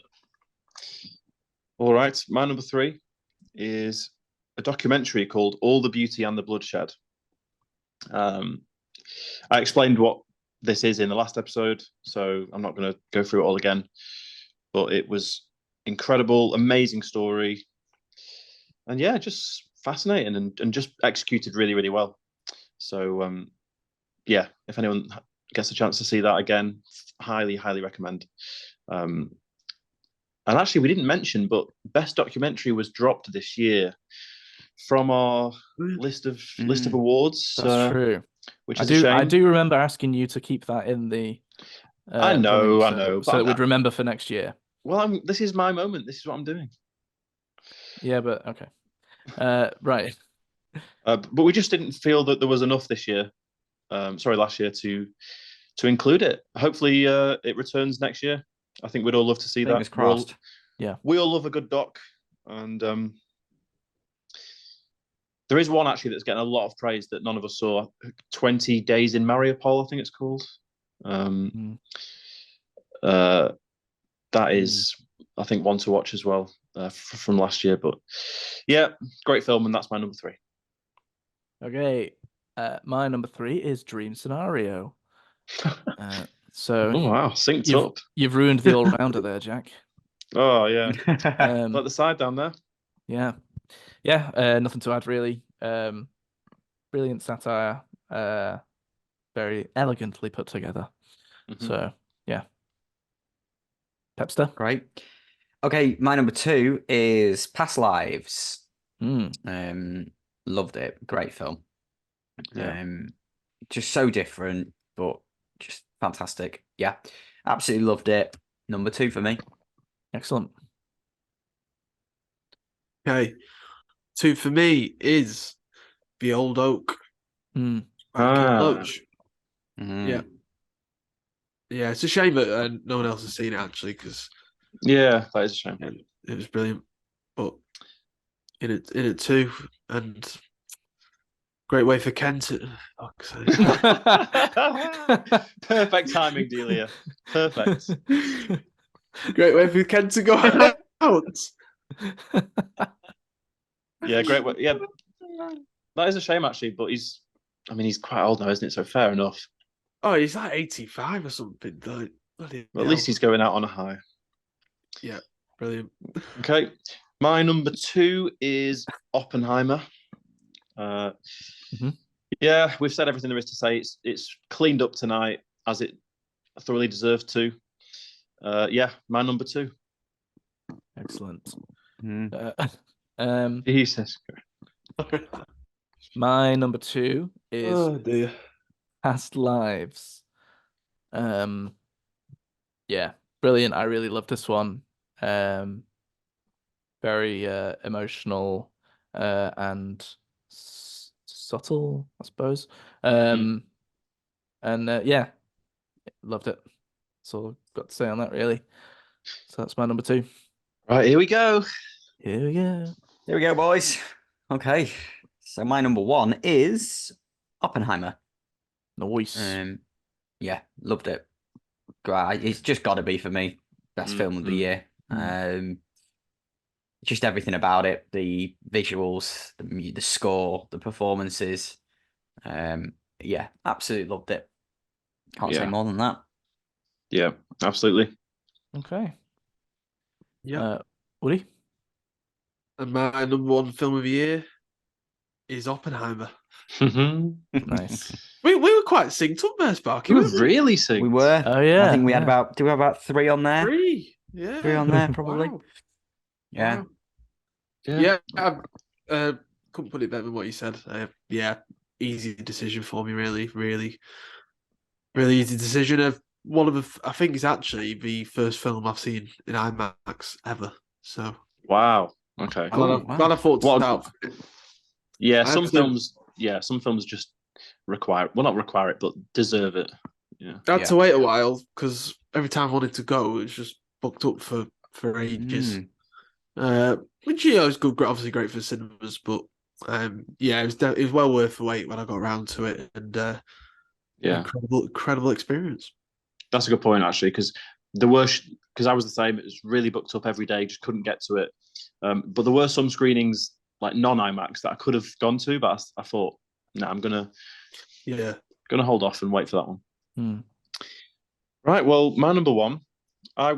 All right, my number 3 is a documentary called All the Beauty and the Bloodshed. I explained what this is in the last episode, so I'm not going to go through it all again. But it was incredible, amazing story. and yeah, just fascinating and just executed really, really well. So yeah, if anyone gets a chance to see that again, highly, highly recommend. Um, and actually, we didn't mention, but best documentary was dropped this year from our list of awards, That's true. which is a shame. I do remember asking you to keep that in the I thing, know, so that we'd remember for next year. Well, this is my moment. This is what I'm doing. Yeah, but okay. Right. But we just didn't feel that there was enough this year. Last year to include it. Hopefully, it returns next year. I think we'd all love to see Fingers that. crossed. We all love a good doc, and there is one actually that's getting a lot of praise that none of us saw. 20 Days in Mariupol, I think it's called. That is, I think, one to watch as well from last year. But yeah, great film, and that's my number 3. Okay. My number 3 is Dream Scenario. Oh wow, synced up. You've ruined the all-rounder there, Jack. Oh yeah. Like the side down there. Yeah. Yeah, nothing to add really. Brilliant satire, very elegantly put together. So yeah. Pepster. Great. Okay, my number 2 is Past Lives. Loved it. Great film. Yeah. Just so different, but just fantastic. Yeah, absolutely loved it. Number 2 for me. Excellent. Okay. 2 for me is The Old Oak. Ken Loach. Yeah. Yeah, it's a shame that no one else has seen it actually, because yeah, that is a shame. It was brilliant, but in it too, and great way for Ken to. Perfect timing, Delia. Perfect. Great way for Ken to go out. Yeah, great way. Yeah, that is a shame actually, but he's quite old now, isn't it? So fair enough. Oh, he's like 85 or something. Well, at least he's going out on a high. Yeah, brilliant. Okay, my number 2 is Oppenheimer. Yeah, we've said everything there is to say. It's cleaned up tonight, as it thoroughly deserved to. Yeah, my number 2. Excellent. Jesus. My number 2 is Oh dear. Past Lives. Yeah, brilliant. I really love this one. Very emotional and subtle, I suppose. And yeah, loved it. That's all I've got to say on that, really. So that's my number 2. Right, here we go. Here we go. Here we go, boys. Okay, so my number 1 is Oppenheimer. Nice. Yeah, loved it. Great. It's just got to be for me best film of the year. Just everything about it, the visuals, the score, the performances. Yeah, absolutely loved it. Can't say more than that. Yeah, absolutely. Okay. Yeah. Woody? And my number 1 film of the year is Oppenheimer. Nice. We were quite synced up there, Sparky. We were really synced. We were. Oh yeah. I think we had about. Do we have about 3 on there? 3. Yeah. 3 on there, probably. Wow. Yeah. Wow. Yeah. I couldn't put it better than what you said. Yeah, easy decision for me. Really, really, really easy decision. Of one of the, I think it's actually the first film I've seen in IMAX ever. So wow. Okay. Glad I thought it out. Yeah, some films just require, well, not require it, but deserve it. Yeah. I had to wait a while because every time I wanted to go, it was just booked up for ages. Which is good, obviously great for cinemas, but yeah, it was well worth the wait when I got around to it, and incredible experience. That's a good point actually, because I was the same. It was really booked up every day, just couldn't get to it. But there were some screenings like non-IMAX that I could have gone to, but I thought, no, I'm gonna hold off and wait for that one. Right. Well, my number 1, I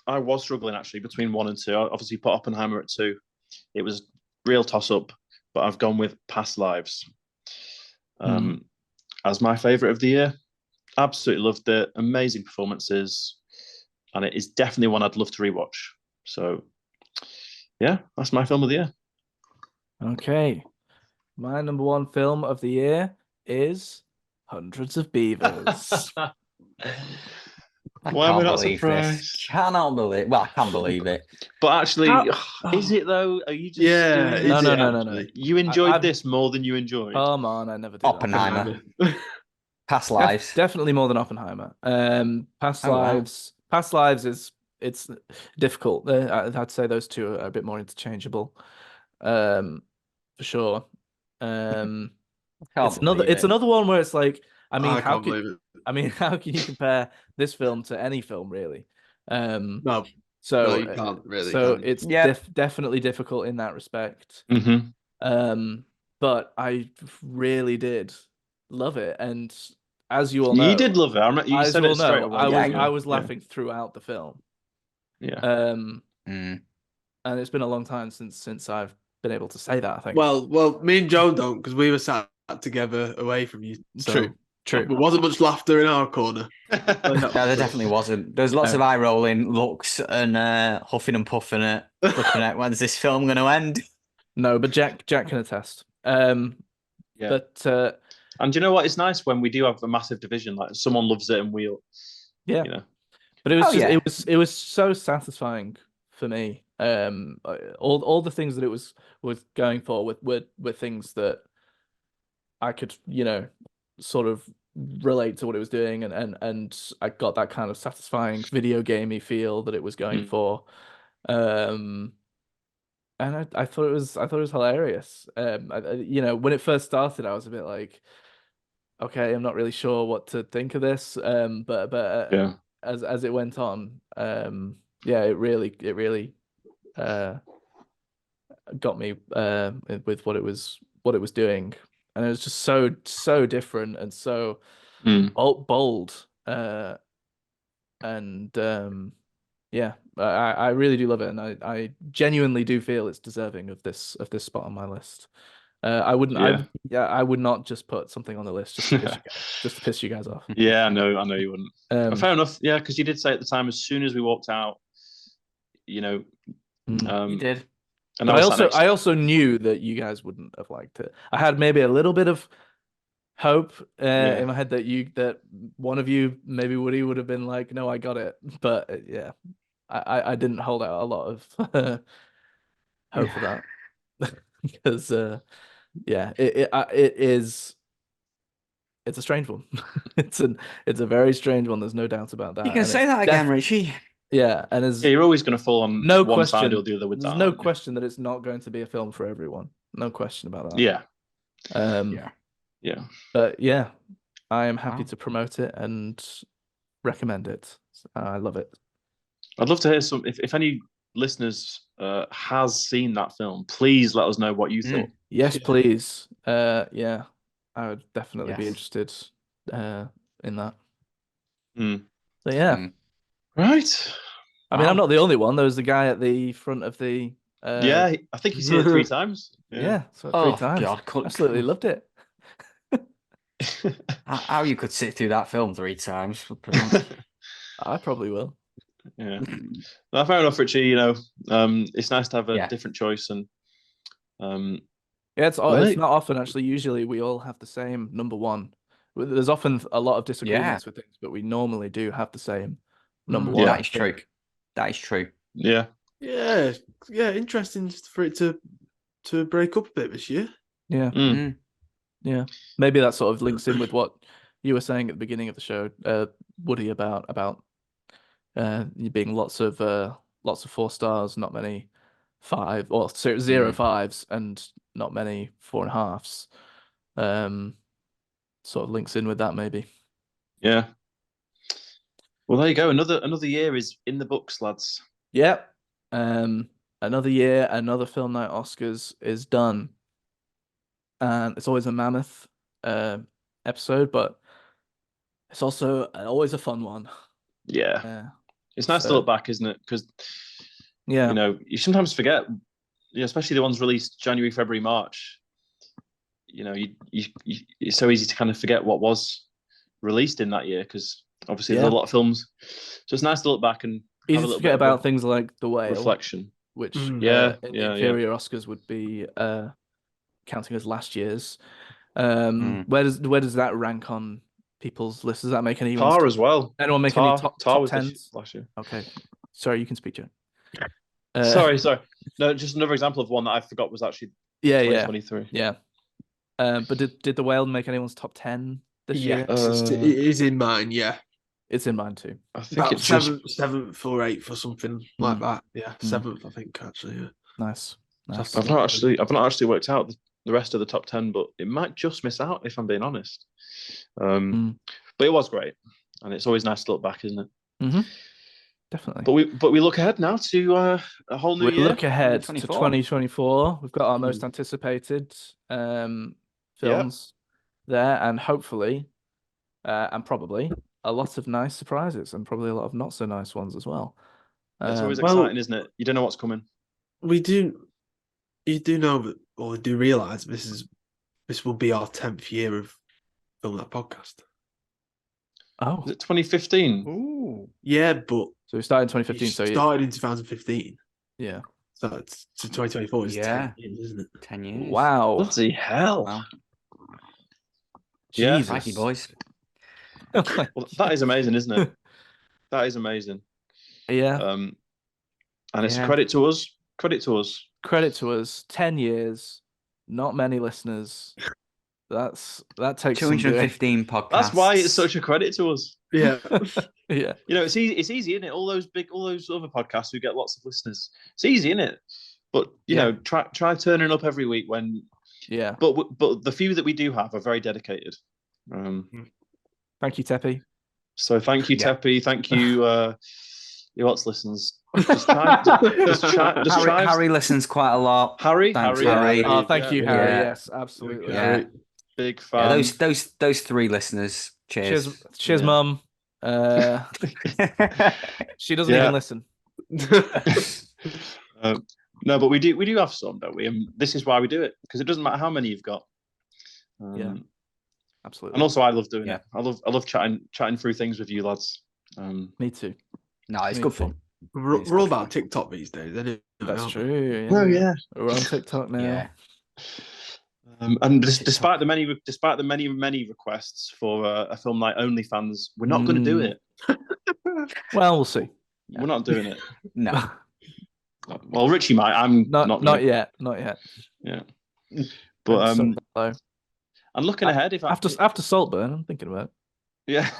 was struggling actually between 1 and 2. I obviously put Oppenheimer at 2. It was real toss up, but I've gone with Past Lives Hmm. as my favorite of the year. Absolutely loved it. Amazing performances, and it is definitely one I'd love to rewatch. So, yeah, that's my film of the year. Okay. My number one film of the year is Hundreds of Beavers. I Why am I can't not believe this. surprised? Cannot believe. Well, I can believe it. But actually, How- is oh, it though? Are you just yeah, doing No, is this? no, it no, no, no. actually? You enjoyed I've this more than you enjoyed come on, I never do that. Oppenheimer, Oppenheimer. Past Lives. Definitely more than Oppenheimer. Past Oh wow. Lives. Past Lives is it's difficult. I'd say those two are a bit more interchangeable. Um, for sure. Um, I can't it's another believe it's it. another one where it's like, I mean, I how can't could believe it. I mean, how can you compare this film to any film really? Um, No, no, so you can't really, so can you? it's Yep. definitely difficult in that respect. Hmm. But I really did love it, and as you all You know, did love it. You as said you all it straight know, away. Yeah. I Yeah, was yeah, laughing throughout the film. yeah. Um, Mm. and it's been a long time since I've been able to say that, I think. Well, me and Joe don't because we were sat together away from you, True, so true. there wasn't much laughter in our corner. No, there definitely wasn't. There's lots of eye rolling looks and huffing and puffing it, flipping it. When's this film going to end? No, but Jack can attest. Yeah. But And do you know what? It's nice when we do have a massive division. Like someone loves it, and we'll, yeah, you know, but it was Oh just yeah. it was so satisfying for me. All the things that it was going for were things that I could, sort of relate to what it was doing, and I got that kind of satisfying video gamey feel that it was going mm, for. Um, and I thought it was hilarious. When it first started, I was a bit like, okay, I'm not really sure what to think of this. But yeah, as it went on, yeah, it really uh got me with what it was doing, and it was just so different and so mm, bold. And yeah, I really do love it, and I genuinely do feel it's deserving of this spot on my list. yeah, I would not just put something on the list just to piss you guys off. yeah. I know you wouldn't. Um, Fair enough. Yeah, because you did say at the time, as soon as we walked out, you know, mm. You did. and I But was sat next. I also knew that you guys wouldn't have liked it. I had maybe a little bit of hope Yeah, in my head that one of you, maybe Woody, would have been like, "No, I got it." But yeah, I didn't hold out a lot of hope for that because yeah, it is it's a strange one. It's a very strange one. There's no doubt about You that, can and say it's that again, Richie. yeah, and yeah. there's You're always going to fall on no one side or question. the other with that, There's no aren't you? question that it's not going to be a film for everyone. No question about Yeah, that. Yeah. yeah. But yeah, I am happy Wow. to promote it and recommend it. I love it. I'd love to hear some. If any listeners has seen that film, please let us know what you thought. Yes, Yeah. please. Yeah, I would definitely be Yes. interested in that. Mm. So yeah, Mm. Right. I mean, I'm Wow. not the only one. There was the guy at the front of the Yeah, I think he's seen it 3 times. Yeah. yeah, so three Oh times. God, Absolutely loved it. how you could sit through that film 3 times? Flipping heck. I probably will. Yeah. No, fair enough, Richie. It's nice to have a Yeah. different choice, and um, Yeah, well, it's hey, not often actually. Usually we all have the same number one. There's often a lot of Yeah. disagreements with things, but we normally do have the same number Mm. one. yeah, That is true. That is true. yeah, Yeah, yeah, interesting for it to break up a bit this year. Yeah, mm, Mm. yeah. Maybe that sort of links in with what you were saying at the beginning of the show, Woody, about you being lots of 4 stars, not many five or zero Mm. fives, and not many 4.5s. Um, Sort of links in with that maybe. yeah. Well, there you go. Another year is in the books, lads. Yep. Another year, another film night Oscars is done, and it's always a mammoth uh, episode, but it's also always a fun one. Yeah, Yeah. it's nice to So look back, isn't it? Because yeah, you sometimes forget especially the ones released January, February, March. It's so easy to kind of forget what was released in that year because obviously there's a lot of films. So it's nice to look back and Easy have a to little forget bit about of things like The Whale, reflection. which Yeah, in yeah. inferior Oscars would be counting as last year's. Mm. Where does that rank on people's list? Does that make Tar as well. anyone make any Tar top was tens? last year. Okay, sorry, you can speak, Joe. Sorry. No, just another example of one that I forgot was actually Yeah, 2023. yeah. But did The Whale make anyone's top 10 this year? it is in mine. Yeah, It's in mine too. I think about it's just seventh or eighth or something like that. Yeah, seventh, I think actually. Yeah. Nice. I've not actually worked out the rest of the top 10, but it might just miss out if I'm being honest. But it was great, and it's always nice to look back, isn't it? Mm-hmm. Definitely. But we look ahead now to a whole new We year. look ahead to 2024. 2024. We've got our most anticipated films there, and hopefully, and probably a lot of nice surprises, and probably a lot of not so nice ones as well. It's always exciting, isn't it? You don't know what's coming. You do know that, or do realize this will be our 10th year of filming that podcast. Oh, Is it 2015? Ooh. Yeah, but so we started in 2015. So started in 2015. yeah. So it's to 2024 is 10 years, isn't it? 10 years. Wow. Bloody hell! Wow. Yeah. Jesus. Crikey, boys. Well, that is amazing, isn't it? That is amazing. Yeah. And it's a credit to us. Credit to us. Credit to us. 10 years. Not many listeners. That takes some doing. 215 podcasts. That's why it's such a credit to us. Yeah. Yeah. It's easy, isn't it? All those other podcasts who get lots of listeners. It's easy, isn't it? But try turning up every week when. Yeah. But the few that we do have are very dedicated. Thank you, Teppy. So thank you, Teppy. Thank you, who else listens? Just try. Harry listens quite a lot. Harry. Thanks, Harry. Oh, thank you, Harry. Yeah. Yes, absolutely. Yeah. Big fan. Yeah, those three listeners. Cheers. Cheers, Yeah. Mum. She doesn't even listen. No, but we do have some, don't we? And this is why we do it, because it doesn't matter how many you've got. Yeah, absolutely. And also, I love doing it. I love chatting through things with you lads. Me too. No, it's good fun. We're all about TikTok these days, isn't it? That's true. Oh yeah, we're on TikTok now. Yeah. And despite the many requests for a film like OnlyFans, we're not going to do it. Well, we'll see. We're not doing it. No. Well, Richie might. I'm not yet. Not yet. Yeah. But I'm looking ahead. After Saltburn, I'm thinking about it. Yeah.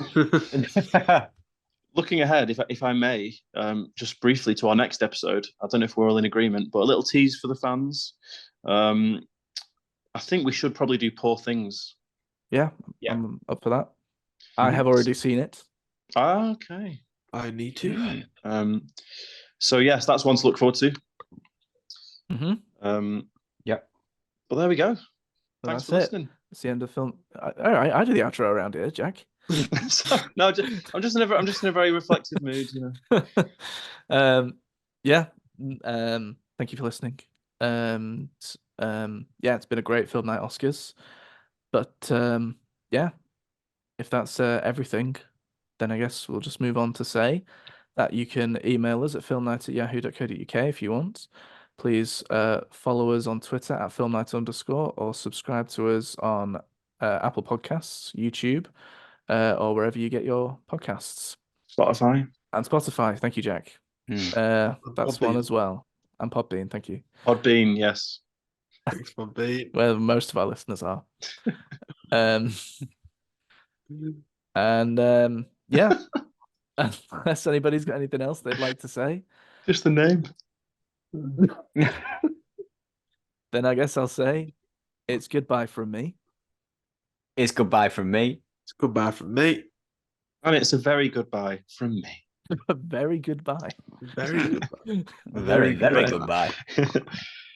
Looking ahead, if I may, just briefly to our next episode. I don't know if we're all in agreement, but a little tease for the fans. I think we should probably do Poor Things. Yeah. I'm up for that. I have already seen it. Okay. I need to. So yes, that's one to look forward to. Mm-hmm. Yep. But there we go. Well, Thanks for listening. It's the end of the film. All right, I do the outro around here, Jack. No, I'm just in a very reflective mood, you know. Yeah. Thank you for listening. Yeah, it's been a great film night Oscars. But yeah, if that's everything, then I guess we'll just move on to say that you can email us at filmnight@yahoo.co.uk if you want. Please follow us on Twitter at filmnight_ or subscribe to us on Apple Podcasts, YouTube, or wherever you get your podcasts. Spotify. And Spotify. Thank you, Jack. That's Podbean. one as well. And Podbean. Thank you. Podbean, yes. Thanks, Podbean. Where most of our listeners are. And yeah, unless anybody's got anything else they'd like to say, Just the name. then I guess I'll say it's goodbye from me. It's goodbye from me. It's goodbye from me. And it's a very goodbye from me. Very goodbye. Very goodbye. Very, very goodbye.